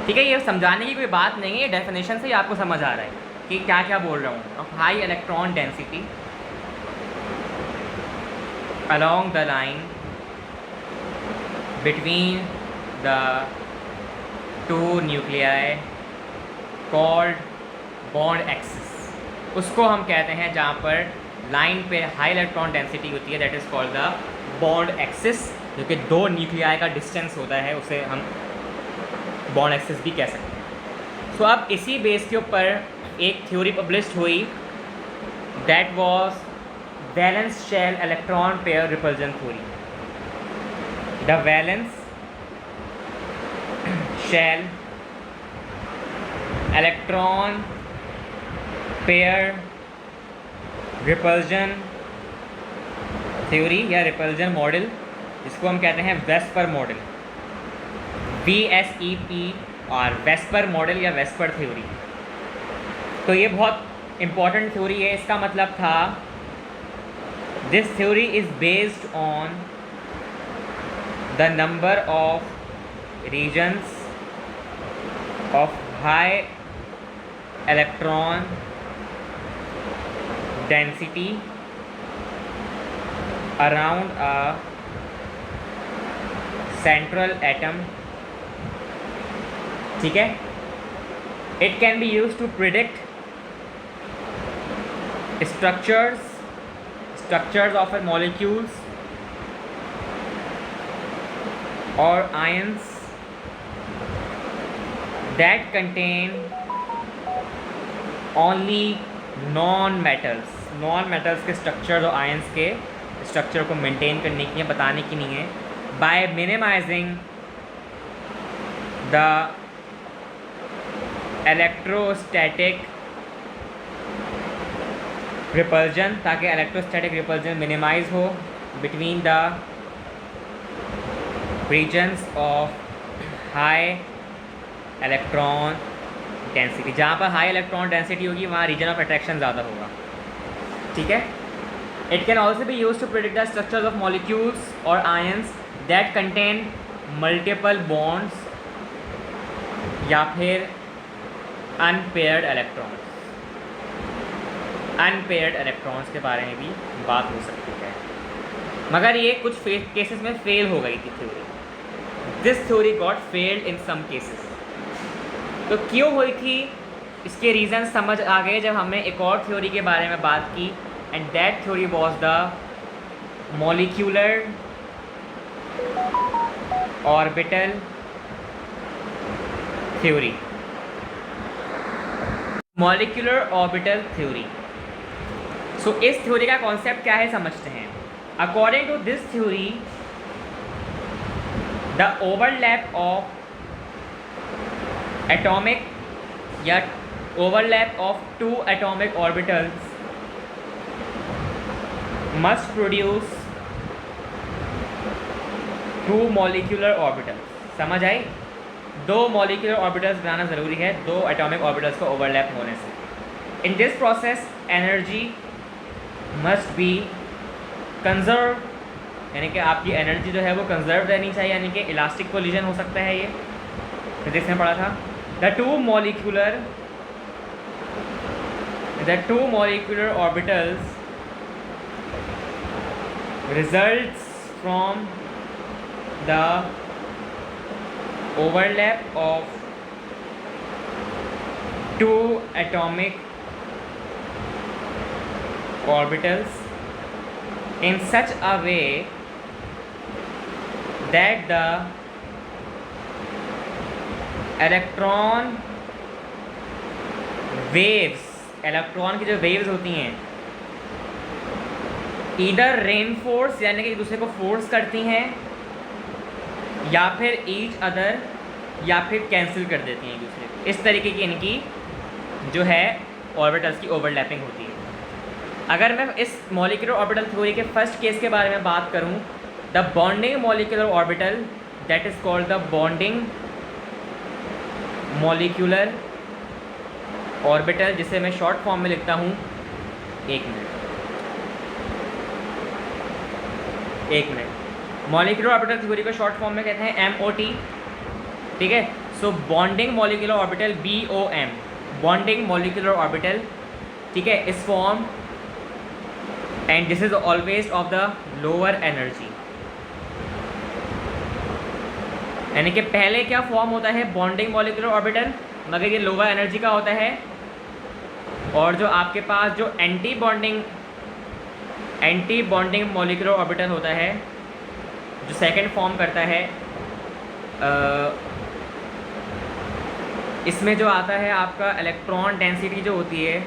ठीक है, ये समझाने की कोई बात नहीं है, ये डेफिनेशन से ही आपको समझ आ रहा है कि क्या क्या बोल रहा हूँ। Of high electron density along the line between the two nuclei called bond axis, उसको हम कहते हैं जहाँ पर लाइन पे हाई इलेक्ट्रॉन डेंसिटी होती है, that is called the bond axis. जो कि दो न्यूक्लियाई का डिस्टेंस होता है उसे हम बॉन्ड एक्सिस भी कह सकते हैं। सो अब इसी बेस के ऊपर एक थ्योरी पब्लिश हुई, that was valence shell electron pair repulsion theory. The valence shell electron pair repulsion theory या रिपल्जन मॉडल, जिसको हम कहते हैं VSEPR model, VSEPR, VSEPR model या वेस्पर थ्योरी। तो ये बहुत इम्पॉर्टेंट थ्योरी है। इसका मतलब था this theory is based on the number of regions of high electron density around a central atom। ठीक है, it can be used to predict structures of a molecules or ions that contain only non metals के structure और ions के structure को maintain करने की, बताने की नहीं है, by minimizing the electrostatic repulsion, ताकि इलेक्ट्रोस्टैटिक रिपल्जन मिनिमाइज हो between the regions of high electron density. जहाँ पर हाई इलेक्ट्रॉन डेंसिटी होगी वहाँ रीजन ऑफ अट्रैक्शन ज़्यादा होगा। ठीक है, it can also be use to predict the structures of molecules और ions that contain multiple bonds या फिर अनपेयर्ड इलेक्ट्रॉन्स। अनपेयर्ड इलेक्ट्रॉन्स के बारे में भी बात हो सकती है, मगर ये कुछ केसेस में फेल हो गई थी theory. This theory got failed in some cases. तो क्यों हुई थी, इसके रीज़न समझ आ गए जब हमने एक और थ्योरी के बारे में बात की, and that theory was the molecular orbital theory. Molecular orbital theory. So इस थ्योरी का कॉन्सेप्ट क्या है समझते हैं। According to this theory, the overlap of atomic या overlap of two atomic orbitals must produce two molecular orbitals. समझ आई? दो मॉलिक्यूलर ऑर्बिटल्स बनाना ज़रूरी है दो एटॉमिक ऑर्बिटल्स को ओवरलैप होने से। In this process energy must be conserve, यानी कि आपकी एनर्जी जो है वो कंजर्व रहनी चाहिए, यानी कि इलास्टिक कोलिजन हो सकता है। ये फिजिक्स में पढ़ा था। The two molecular orbitals results from the overlap of two atomic orbitals in such a way that the electron waves, electron की जो वेव्स होती हैं, ईदर रेनफोर्स यानी कि एक दूसरे को फोर्स करती हैं, या फिर ईच अदर, या फिर कैंसिल कर देती हैं एक दूसरे को। इस तरीके की इनकी जो है ऑर्बिटल्स की ओवरलैपिंग होती है। अगर मैं इस मॉलिक्यूलर ऑर्बिटल थ्योरी के फर्स्ट केस के बारे में बात करूं, the bonding molecular orbital, that is called the bonding molecular orbital, जिसे मैं शॉर्ट फॉर्म में लिखता हूं, एक मिनट, मॉलिक्यूलर ऑर्बिटल थ्योरी को शॉर्ट फॉर्म में कहते हैं MOT, ठीक है। So bonding molecular orbital BOM, bonding molecular orbital, ठीक है, इस form and this is always of the lower energy. यानी कि पहले क्या फॉर्म होता है बॉन्डिंग मॉलिक्यूलर ऑर्बिटल, मगर ये लोअर एनर्जी का होता है। और जो आपके पास जो एंटी बॉन्डिंग मॉलिक्यूलर ऑर्बिटल होता है, जो सेकंड फॉर्म करता है, इसमें जो आता है आपका इलेक्ट्रॉन डेंसिटी जो होती है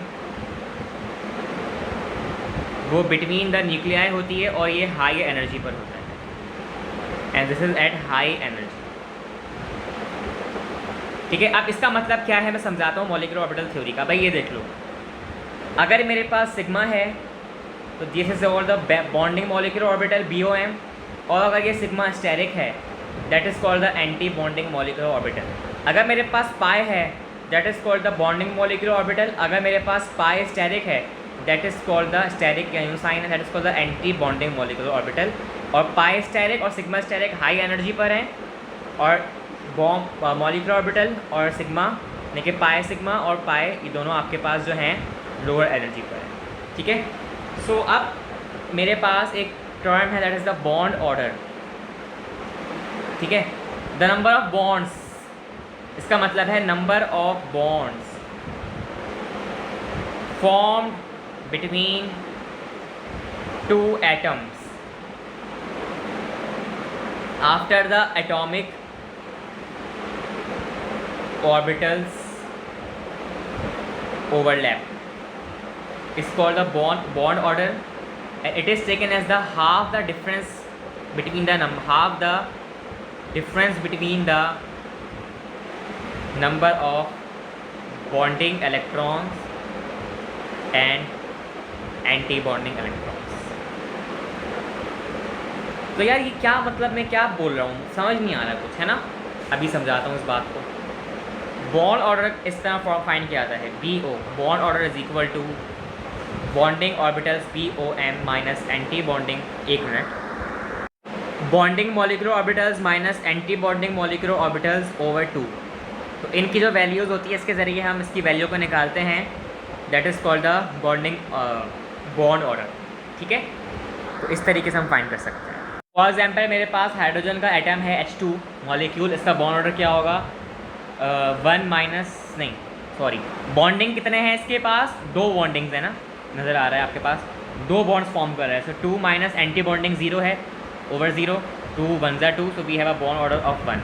वो बिटवीन द न्यूक्लियाई होती है, और ये हाई एनर्जी पर होता है, and this is at high energy, ठीक है। अब इसका मतलब क्या है मैं समझाता हूँ मॉलिक्यूलर ऑर्बिटल थ्योरी का। भाई ये देख लो, अगर मेरे पास सिग्मा है तो this is all the bonding molecular orbital BOM, और अगर ये सिग्मा स्टेरिक है that is called the antibonding molecular orbital. अगर मेरे पास पाई है that is called the bonding molecular orbital. अगर मेरे पास पाई स्टेरिक है that is called the asterisk sign है, that is called the antibonding molecular orbital. और पाई स्टेरिक और सिग्मा स्टेरिक हाई एनर्जी पर हैं, और मॉलिक्यूलर ऑर्बिटल और सिग्मा यानी कि पाई सिग्मा और पाई, ये दोनों आपके पास जो हैं लोअर एनर्जी पर है, ठीक है। सो अब मेरे पास एक टर्म है that is the bond order, ठीक है। द नंबर ऑफ बॉन्ड्स, इसका मतलब है number of bonds formed between two atoms after the atomic orbitals overlap is called the bond order, and it is taken as the half the difference between the number of bonding electrons and anti bonding electrons। तो यार ये क्या मतलब, मैं क्या बोल रहा हूँ समझ नहीं आ रहा कुछ, है ना। अभी समझाता हूँ इस बात को। बॉन्ड ऑर्डर इस तरह फाइंड किया जाता है, BO bond order is equal to bonding orbitals BOM minus antibonding, एक minute, bonding molecular orbitals minus antibonding molecular orbitals over 2। तो इनकी जो वैल्यूज़ होती है इसके ज़रिए हम इसकी वैल्यू को निकालते हैं, that is called the bonding bond order, ठीक है। तो इस तरीके से हम फाइंड कर सकते हैं। फॉर एग्जाम्पल मेरे पास हाइड्रोजन का एटम है H2 मॉलिक्यूल, इसका बॉन्ड ऑर्डर क्या होगा, 1 माइनस नहीं सॉरी, बॉन्डिंग कितने हैं इसके पास, 2 बॉन्डिंग्स है ना, नज़र आ रहा है आपके पास, 2 बॉन्ड्स फॉर्म कर रहा है। सो 2 माइनस एंटी बॉन्डिंग 0 है ओवर 0, 2 1 ज़ा 2, so we have a bond order of 1।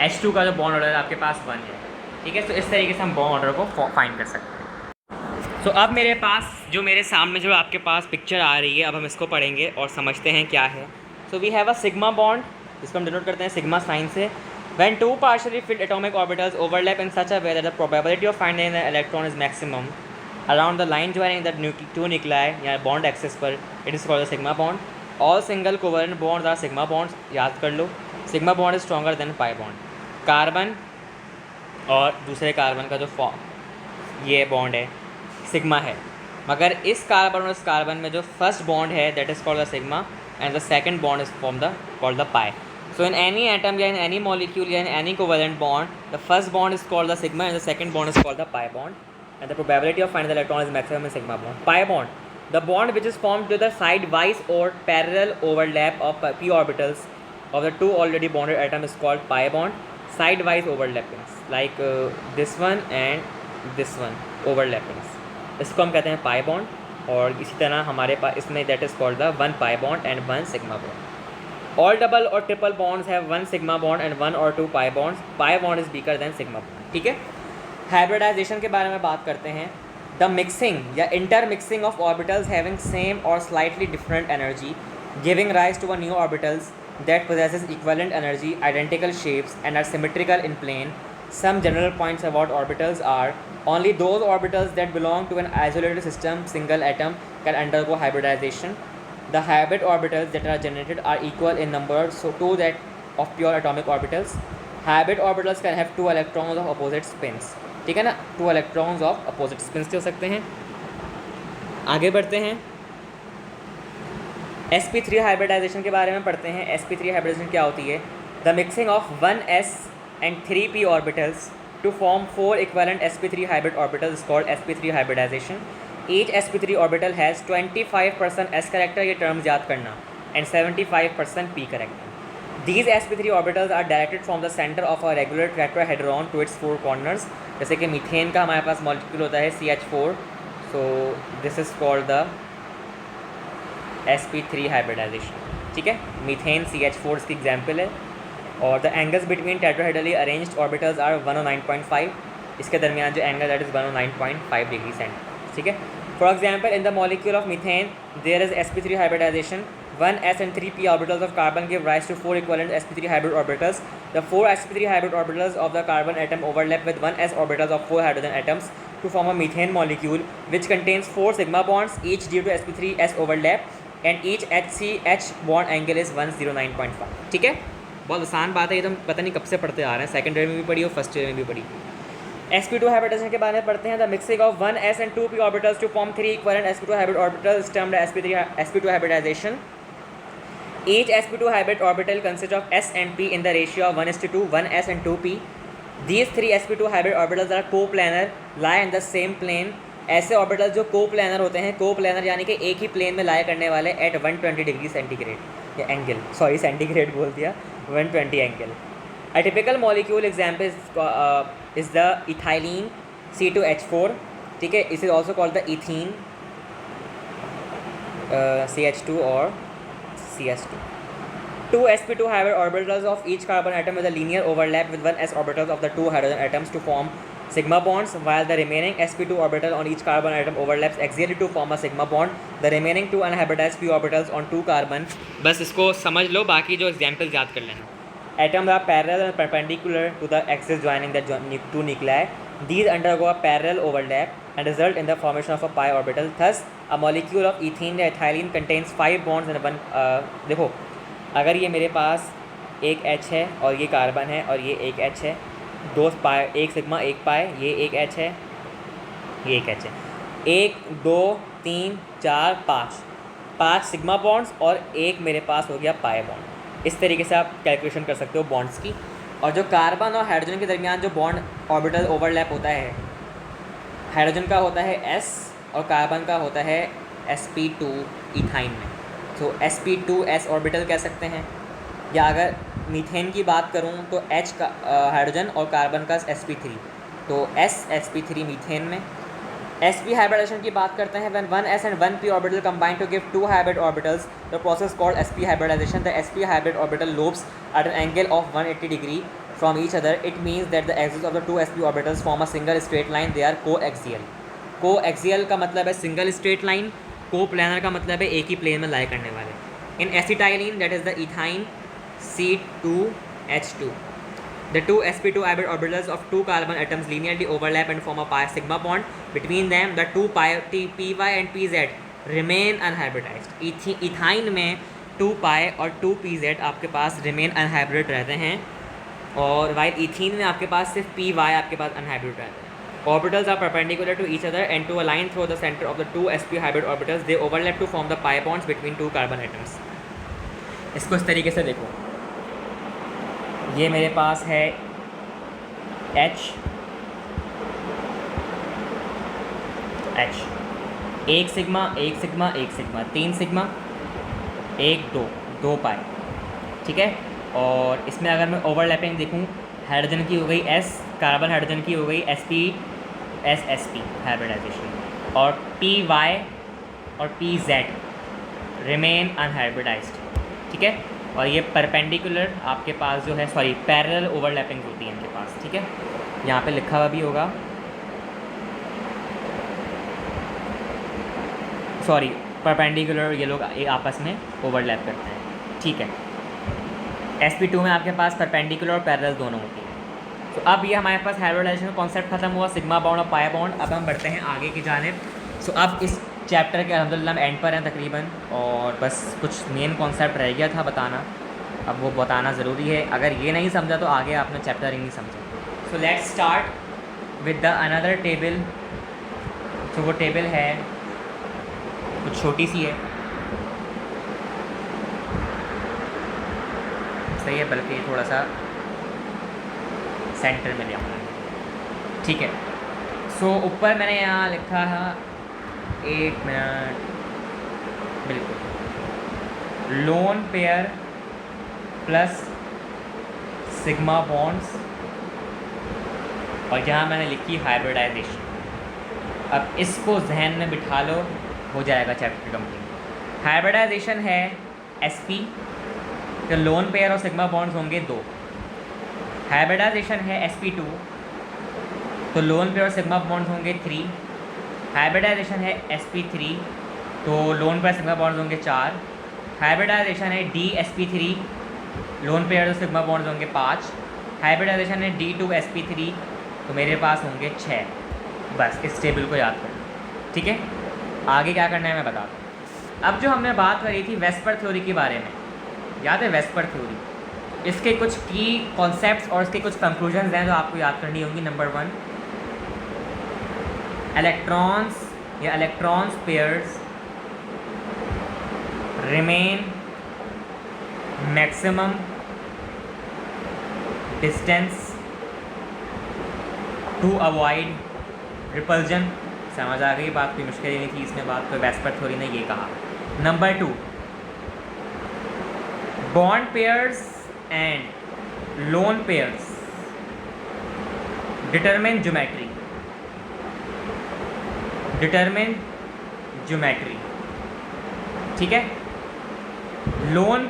H2 का जो बॉन्ड ऑर्डर आपके पास 1 है, ठीक है। तो इस तरीके से हम बॉन्ड ऑर्डर को फाइंड कर सकते हैं। सो अब मेरे पास जो मेरे सामने जो आपके पास पिक्चर आ रही है, अब हम इसको पढ़ेंगे और समझते हैं क्या है। So we have a sigma bond, जिसको हम डिनोट करते हैं सिग्मा साइन से। When two partially filled atomic orbitals overlap in such a way that the probability of finding the electron is maximum around the line joining the two nuclei या bond axis पर, it is called a sigma bond. All single covalent bonds are sigma bonds, याद कर लो। sigma bond is stronger than pi bond। Carbon और दूसरे carbon का जो ये bond है सिग्मा है, मगर इस कार्बन और इस कार्बन में जो फर्स्ट बॉन्ड है that is called the sigma, and the second bond is called the pi. So in any atom या in any molecule या in any covalent bond, the first bond is called the sigma and the second bond is called the pi bond, and the probability of finding the electron is maximum in sigma bond. Pi bond, the bond which is formed to the side-wise or parallel overlap of p orbitals of the two already bonded atom is called pi bond. Side-wise overlappings like this one and this one overlappings, इसको हम कहते हैं pi bond। और इसी तरह हमारे पास इसमें that is called the one pi bond and one sigma bond। All double or triple bonds have one sigma bond and one or two pi bonds. Pi bond is weaker than sigma bond, ठीक है। Hybridisation के बारे में बात करते हैं। The mixing या intermixing of orbitals having same और slightly different energy giving rise to a new orbitals that possesses equivalent energy, identical shapes, and are symmetrical in plane. Some general points about orbitals are: only those orbitals that belong to an isolated system, single atom, can undergo hybridization. The hybrid orbitals that are generated are equal in number, so to that of pure atomic orbitals. Hybrid orbitals can have 2 electrons of opposite spins. ठीक है ना, 2 electrons of opposite spins हो सकते हैं। आगे बढ़ते हैं, sp3 hybridisation के बारे में पढ़ते हैं। sp3 हाइब्रिडाइजेशन क्या होती है? The mixing of 1s and 3p orbitals to form 4 equivalent sp3 hybrid orbitals called sp3 hybridization. Each sp3 orbital has 25% s character, ये टर्म्स याद करना, and 75% p character. These sp3 orbitals are directed from the center of a regular tetrahedron to its 4 corners। जैसे कि methane का हमारे पास molecule होता है CH4, so this is called the sp3 hybridization. ठीक है, मीथेन CH4 इसकी एग्जाम्पल है। और the angles between tetrahedrally arranged orbitals are 109.5, इसके दरमियान जो angle that is 109.5 degree cent. ठीक है, for example in the molecule of methane there is sp3 hybridization. 1s and 3p orbitals of carbon give rise to 4 equivalent sp3 hybrid orbitals. The 4 sp3 hybrid orbitals of the carbon atom overlap with 1s orbitals of 4 hydrogen atoms to form a methane molecule which contains 4 sigma bonds each due to sp3s overlap, and each HCH bond angle is 109.5। ठीक है, बहुत आसान बात है, ये तो हम पता नहीं कब से पढ़ते आ रहे हैं, सेकंड ईयर में भी पढ़ी और फर्स्ट ईयर में भी पढ़ी। sp2 हाइब्रिडाइजेशन के बारे में पढ़ते हैं। The mixing of 1s and 2p orbitals to form 3 equivalent sp2 hybrid orbitals termed sp2 hybridization। Each sp2 hybrid orbital consists of s and p in the ratio of 1:2, 1s and 2p। These 3 sp2 hybrid orbitals are coplanar, lie in the same plane। ऐसे orbital जो coplanar होते हैं, coplanar यानी कि एक ही plane में लाया करने वाले, एट 120 डिग्री सेंटीग्रेड या एंगल, सॉरी सेंटीग्रेड बोल दिया, 120 angle. A typical molecule example is the ethylene C2H4। ठीक है, इस is also called the ethene CH2 और CS2। 2 sp2 hybrid orbitals of each carbon atom with a linear overlap with 1s orbitals of the 2 hydrogen atoms to form sigma bonds, while the remaining sp2 orbital on each carbon atom overlaps axially to form a sigma bond. The remaining 2 unhybridized p orbitals on 2 carbon, बस इसको समझ लो, बाकी जो example याद कर लेना। Atoms are parallel and perpendicular to the axis joining the 2 nuclei. These undergo a parallel overlap and result in the formation of a pi orbital. Thus, a molecule of ethene या ethylene contains 5 bonds and 1 देखो, अगर ये मेरे पास एक H है और ये carbon है और ये एक H है, 2 पाई, एक सिग्मा एक पाई, ये एक H है, ये एक H है, 1 2 3 4 5 सिग्मा बॉन्ड्स और एक मेरे पास हो गया पाई बॉन्ड। इस तरीके से आप कैलकुलेशन कर सकते हो बॉन्ड्स की। और जो कार्बन और हाइड्रोजन के दरमियान जो बॉन्ड ऑर्बिटल ओवरलैप होता है, हाइड्रोजन का होता है S और कार्बन का होता है sp2 इथाइन में, तो sp2s ऑर्बिटल कह सकते हैं। या अगर मीथेन की बात करूं तो H का हाइड्रोजन और कार्बन का sp3, तो sp3 मीथेन में। sp हाइब्रिडाइजेशन की बात करते हैं, when 1s and 1p orbital combine to give 2 hybrid orbitals, the process called sp hybridization. The sp hybrid orbital lobes at an angle of 180 degree from each other. It means that the axes of the 2 sp orbitals form a single straight line. They are coaxial। coaxial का मतलब है single straight line, coplanar का मतलब है एक ही plane में लाया करने वाले। In acetylene that is the ethyne C2H2, the 2 sp2 hybrid orbitals of 2 carbon atoms linearly overlap and form a pi sigma bond. Between them, the 2 py and pz remain unhybridized। Ethyne में 2 पाई और 2 pz आपके पास remain unhybrid रहते हैं, और while ethene में आपके पास सिर्फ py आपके पास अनहाइब्रिड रहते हैं। Orbitals are perpendicular to each other and to a line through the center of the 2 sp hybrid orbitals. They overlap to form the pi bonds between 2 carbon atoms। इसको इस तरीके से देखो, ये मेरे पास है H, एक सिग्मा एक सिग्मा एक सिग्मा, 3 सिग्मा 1 2 2 पाई। ठीक है, और इसमें अगर मैं ओवरलैपिंग देखूँ, हाइड्रोजन की हो गई S, कार्बन हाइड्रोजन की हो गई sp हाइब्रिडाइजेशन, और py और pz रिमेन अनहाइब्रिडाइज्ड। ठीक है, और ये परपेंडिकुलर आपके पास जो है, सॉरी पैरेलल ओवरलैपिंग होती है इनके पास। ठीक है, यहाँ पे लिखा हुआ भी होगा सॉरी परपेंडिकुलर ये लोग आपस में ओवरलैप करते हैं, ठीक है। sp2 में आपके पास परपेंडिकुलर और पैरेलल दोनों होती है। तो अब ये हमारे पास हाइब्रिडाइजेशन का कॉन्सेप्ट खत्म हुआ, सिग्मा बॉन्ड और पाई बॉन्ड। अब हम बढ़ते हैं आगे की जानिब। सो अब इस चैप्टर के अल्हम्दुलिल्लाह हम एंड पर हैं तकरीबन, और बस कुछ मेन कॉन्सेप्ट रह गया था बताना, अब वो बताना ज़रूरी है। अगर ये नहीं समझा तो आगे आपने चैप्टर ही नहीं समझा। So let's start with the another table. तो वो टेबल है कुछ छोटी सी है, सही है, बल्कि थोड़ा सा सेंटर में ले आऊँगा, ठीक है। सो ऊपर मैंने यहाँ लिखा है, एक मिनट, बिल्कुल, lone pair plus sigma bonds, और जहाँ मैंने लिखी हाइब्रिडाइजेशन। अब इसको जहन में बिठा लो, हो जाएगा चैप्टर कंप्लीट। हाइब्रिडाइजेशन है sp, तो लोन पेयर और सिग्मा बॉन्ड्स होंगे 2। हाइब्रिडाइजेशन है sp2, तो लोन पेयर और सिग्मा बॉन्ड्स होंगे 3। हाइब्रिडाइजेशन है sp3, तो लोन पेयर सिग्मा बॉन्ड्स होंगे 4। हाइब्रिडाइजेशन है dsp3, लोन पेयर और सिग्मा बॉन्ड्स होंगे 5। हाइब्रिडाइजेशन है d2sp3, तो मेरे पास होंगे 6। बस इस टेबल को याद करना, ठीक है। आगे क्या करना है मैं बताता हूँ। अब जो हमने बात करी थी वेस्पर थ्योरी के बारे में, याद है वेस्पर थ्योरी, इसके कुछ की कॉन्सेप्ट्स और इसके कुछ कंक्लूजन्स हैं जो आपको याद करनी होंगी। नंबर 1, इलेक्ट्रॉन्स या electrons pairs remain maximum distance to avoid repulsion. समझ आ गई बात, कोई मुश्किल ही नहीं थी इसमें बात, तो वेस्पर थ्योरी ने ये कहा। Number 2, bond pairs and lone pairs determine geometry, ठीक है। लोन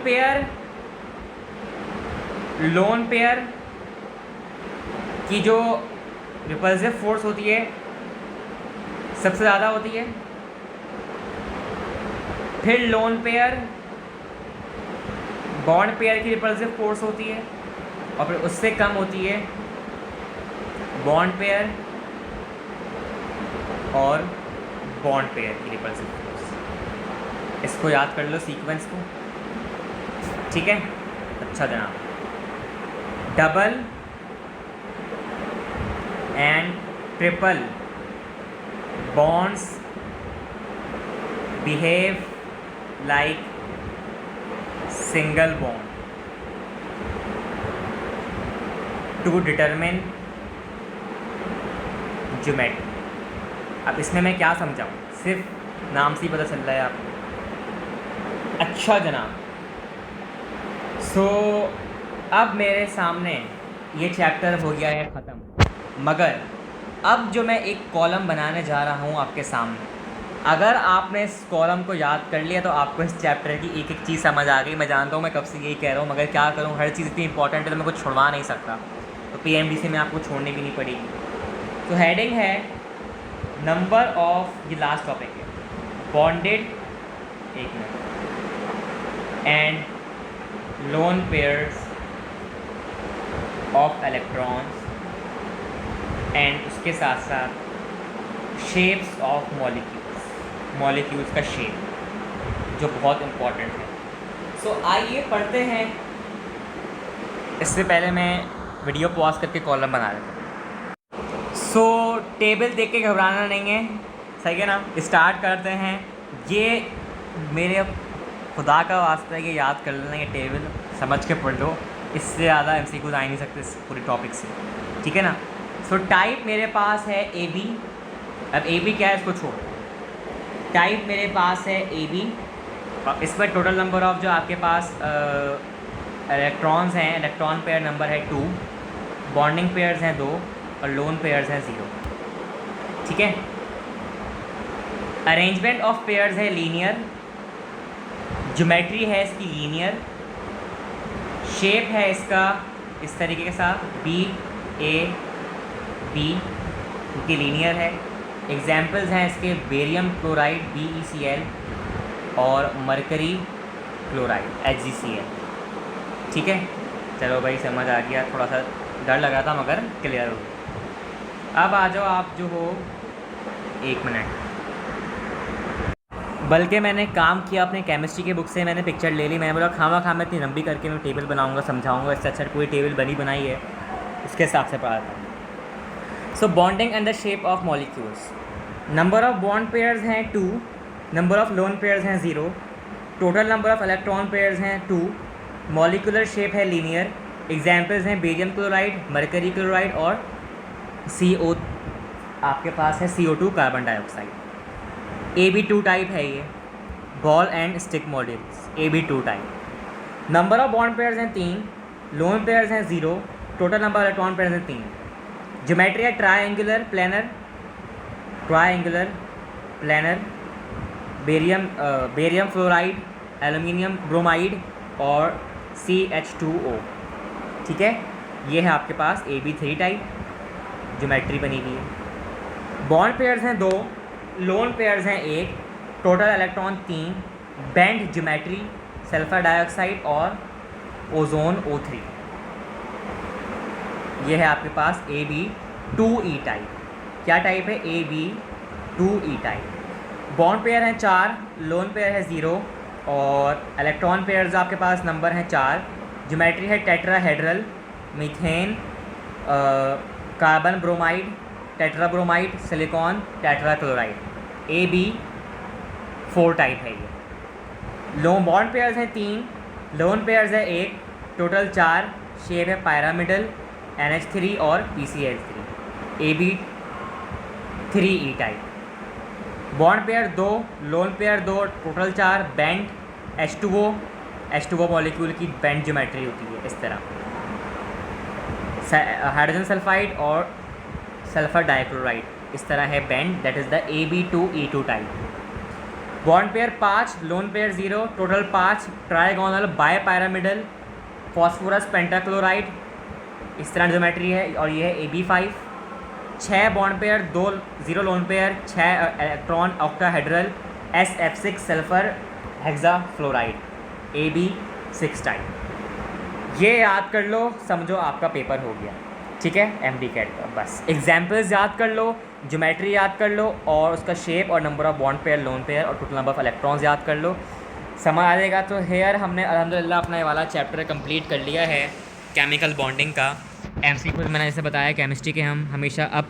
पेयर की जो रिपल्सिव फोर्स होती है सबसे ज़्यादा होती है, फिर लोन पेयर बॉन्ड पेयर की रिपल्सिव फोर्स होती है, और फिर उससे कम होती है बॉन्ड पेयर और बॉन्ड पेयर की रिपल्सिव फोर्स। इसको याद कर लो सीक्वेंस को, ठीक है। अच्छा जनाब, double and triple bonds behave like single bond to determine geometry. अब इसमें मैं क्या समझाऊँ, सिर्फ नाम से ही पता चल रहा है आपको। अच्छा जनाब, सो अब मेरे सामने ये चैप्टर हो गया है ख़त्म, मगर अब जो मैं एक कॉलम बनाने जा रहा हूँ आपके सामने, अगर आपने इस कॉलम को याद कर लिया तो आपको इस चैप्टर की एक एक चीज़ समझ आ गई। मैं जानता हूँ मैं कब से यही कह रहा हूँ, मगर क्या करूँ, हर चीज़ इतनी इंपॉर्टेंट है तो मैं कुछ छुड़वा नहीं सकता, तो PMDC में आपको छोड़नी भी नहीं पड़ेगी। तो हेडिंग है नंबर ऑफ, ये लास्ट टॉपिक है, बॉन्डेड, एक minute, and lone pairs of electrons, and उसके साथ साथ शेप्स ऑफ मॉलिक्यूल्स का शेप जो बहुत इम्पॉर्टेंट है। सो आइए पढ़ते हैं। इससे पहले मैं वीडियो पॉज करके कॉलम बना देता हूँ। सो टेबल देख के घबराना नहीं है, सही है ना। स्टार्ट करते हैं। ये मेरे खुदा का वास्ता है कि याद कर लेना, ये टेबल समझ के पढ़ लो, इससे ज़्यादा MCQs आ ही नहीं सकते इस पूरे टॉपिक से, ठीक है ना। सो टाइप मेरे पास है AB। अब AB क्या है इसको छोड़, टाइप मेरे पास है AB, और इसमें टोटल नंबर ऑफ जो आपके पास इलेक्ट्रॉन्स हैं, इलेक्ट्रॉन पेयर नंबर है 2, बॉन्डिंग पेयर्स हैं 2, और लोन पेयर्स हैं 0, ठीक है। अरेंजमेंट ऑफ पेयर्स है लीनियर, ज्योमेट्री है इसकी लीनियर, शेप है इसका इस तरीके के साथ BAB, क्योंकि लीनियर है, एग्जाम्पल्स हैं इसके बेरियम क्लोराइड BeCl और मरकरी क्लोराइड HgCl। ठीक है, चलो भाई समझ आ गया, थोड़ा सा डर लगा था मगर क्लियर हो गया। अब आ जाओ आप जो हो 1 मिनट, बल्कि मैंने काम किया अपने केमिस्ट्री की बुक से, मैंने पिक्चर ले ली, मैंने बोला खामा मैं इतनी लंबी करके मैं टेबल बनाऊंगा समझाऊंगा, इससे अच्छा कोई टेबल बनी बनाई है उसके हिसाब से पढ़ा था। So bonding and the shape of molecules, number of bond pairs हैं 2, नंबर ऑफ लोन पेयर्स हैं 0, total number of electron pairs हैं 2, मॉलिक्यूलर शेप है लीनियर। एग्जाम्पल्स हैं बेरियम क्लोराइड, मरकरी क्लोराइड और CO, आपके पास है CO2 carbon dioxide. AB2 type है ये, ball and stick models AB2 type. Number of bond pairs हैं 3, लोन पेयर्स हैं 0, total number of electron pairs हैं 3। ज्योमेट्री है triangular planar, barium fluoride, aluminium bromide और CH2O। ठीक है, ये है आपके पास AB3 टाइप ज्योमेट्री बनी हुई है। बॉन्ड पेयर्स हैं 2, लोन पेयर्स हैं 1, total electron 3, band geometry sulphur dioxide और ओजोन O3। ये है आपके पास AB2E टाइप। क्या टाइप है? AB2E type. बॉन्ड पेयर हैं 4, लोन पेयर है 0 और इलेक्ट्रॉन पेयर्स आपके पास नंबर हैं 4। ज्योमेट्री है tetrahedral, methane, carbon bromide, tetrabromide, silicon, tetrachloride. AB4 type है ये। लोन बॉन्ड पेयर्स हैं 3, लोन पेयर्स है 1, टोटल 4, शेप है पिरामिडल, NH3 और PCH3। AB3E type. Bond pair 2, lone pair 2, total 4, bent H2O molecule की bent geometry होती है इस तरह। हाइड्रोजन सल्फाइड और सल्फर डाइक्लोराइड, इस तरह है bent, that is the AB2E2 type. Bond pair 5, lone pair 0, total 5, trigonal bipyramidal, phosphorus pentachloride, इस तरह ज्योमेट्री है और ये है AB5। 6 bond pair, 2 0 lone pair, 6 electron octahedral, SF6 sulphur hexafluoride, AB6 type. ये याद कर लो, समझो आपका पेपर हो गया। ठीक है, MD कैट का बस एग्जाम्पल्स याद कर लो, ज्योमेट्री याद कर लो और उसका शेप और number of bond pair, lone pair और टोटल नंबर ऑफ इलेक्ट्रॉन्स याद कर लो, समझ आ जाएगा। तो हेयर हमने अल्हम्दुलिल्लाह अपना ये वाला चैप्टर कंप्लीट कर लिया है केमिकल बॉन्डिंग का। MCQ मैंने जैसे बताया केमिस्ट्री के हम हमेशा अब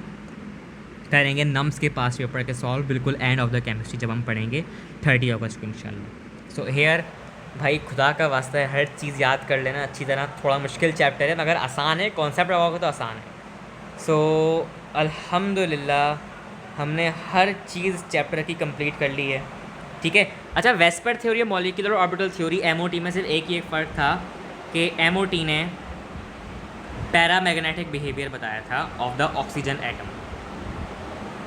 करेंगे नम्स के पास पेपर के सॉल्व, बिल्कुल एंड ऑफ द केमिस्ट्री जब हम पढ़ेंगे 30 अगस्त को इंशाल्लाह। सो हेयर भाई खुदा का वास्ता है हर चीज़ याद कर लेना अच्छी तरह, थोड़ा मुश्किल चैप्टर है मगर आसान है, कॉन्सेप्ट लगाओगे तो आसान है। सो अल्हम्दुलिल्लाह हमने हर चीज़ चैप्टर की कंप्लीट कर ली है। ठीक है, अच्छा वेस्पर थ्योरी और मॉलिक्यूलर ऑर्बिटल थ्योरी MOT में सिर्फ एक ही एक फ़र्क था कि MOT ने पैरामैग्नेटिक बिहेवियर बताया था of the oxygen atom,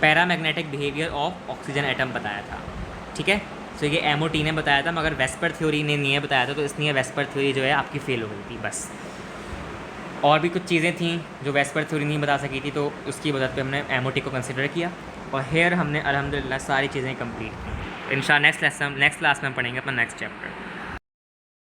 paramagnetic behaviour of oxygen atom बताया था। ठीक है, सो ये MOT ने बताया था मगर वेस्पर थ्योरी ने नहीं बताया था, तो इसलिए वेस्पर थ्योरी जो है आपकी फ़ेल हो गई थी बस। और भी कुछ चीज़ें थी जो वेस्पर थ्योरी नहीं बता सकी थी, तो उसकी वजह पे हमने MOT को कंसिडर किया और हेयर हमने अल्हम्दुलिल्लाह सारी चीज़ें कंप्लीट की। इंशाल्लाह नेक्स्ट क्लास में हम पढ़ेंगे अपना नेक्स्ट चैप्टर।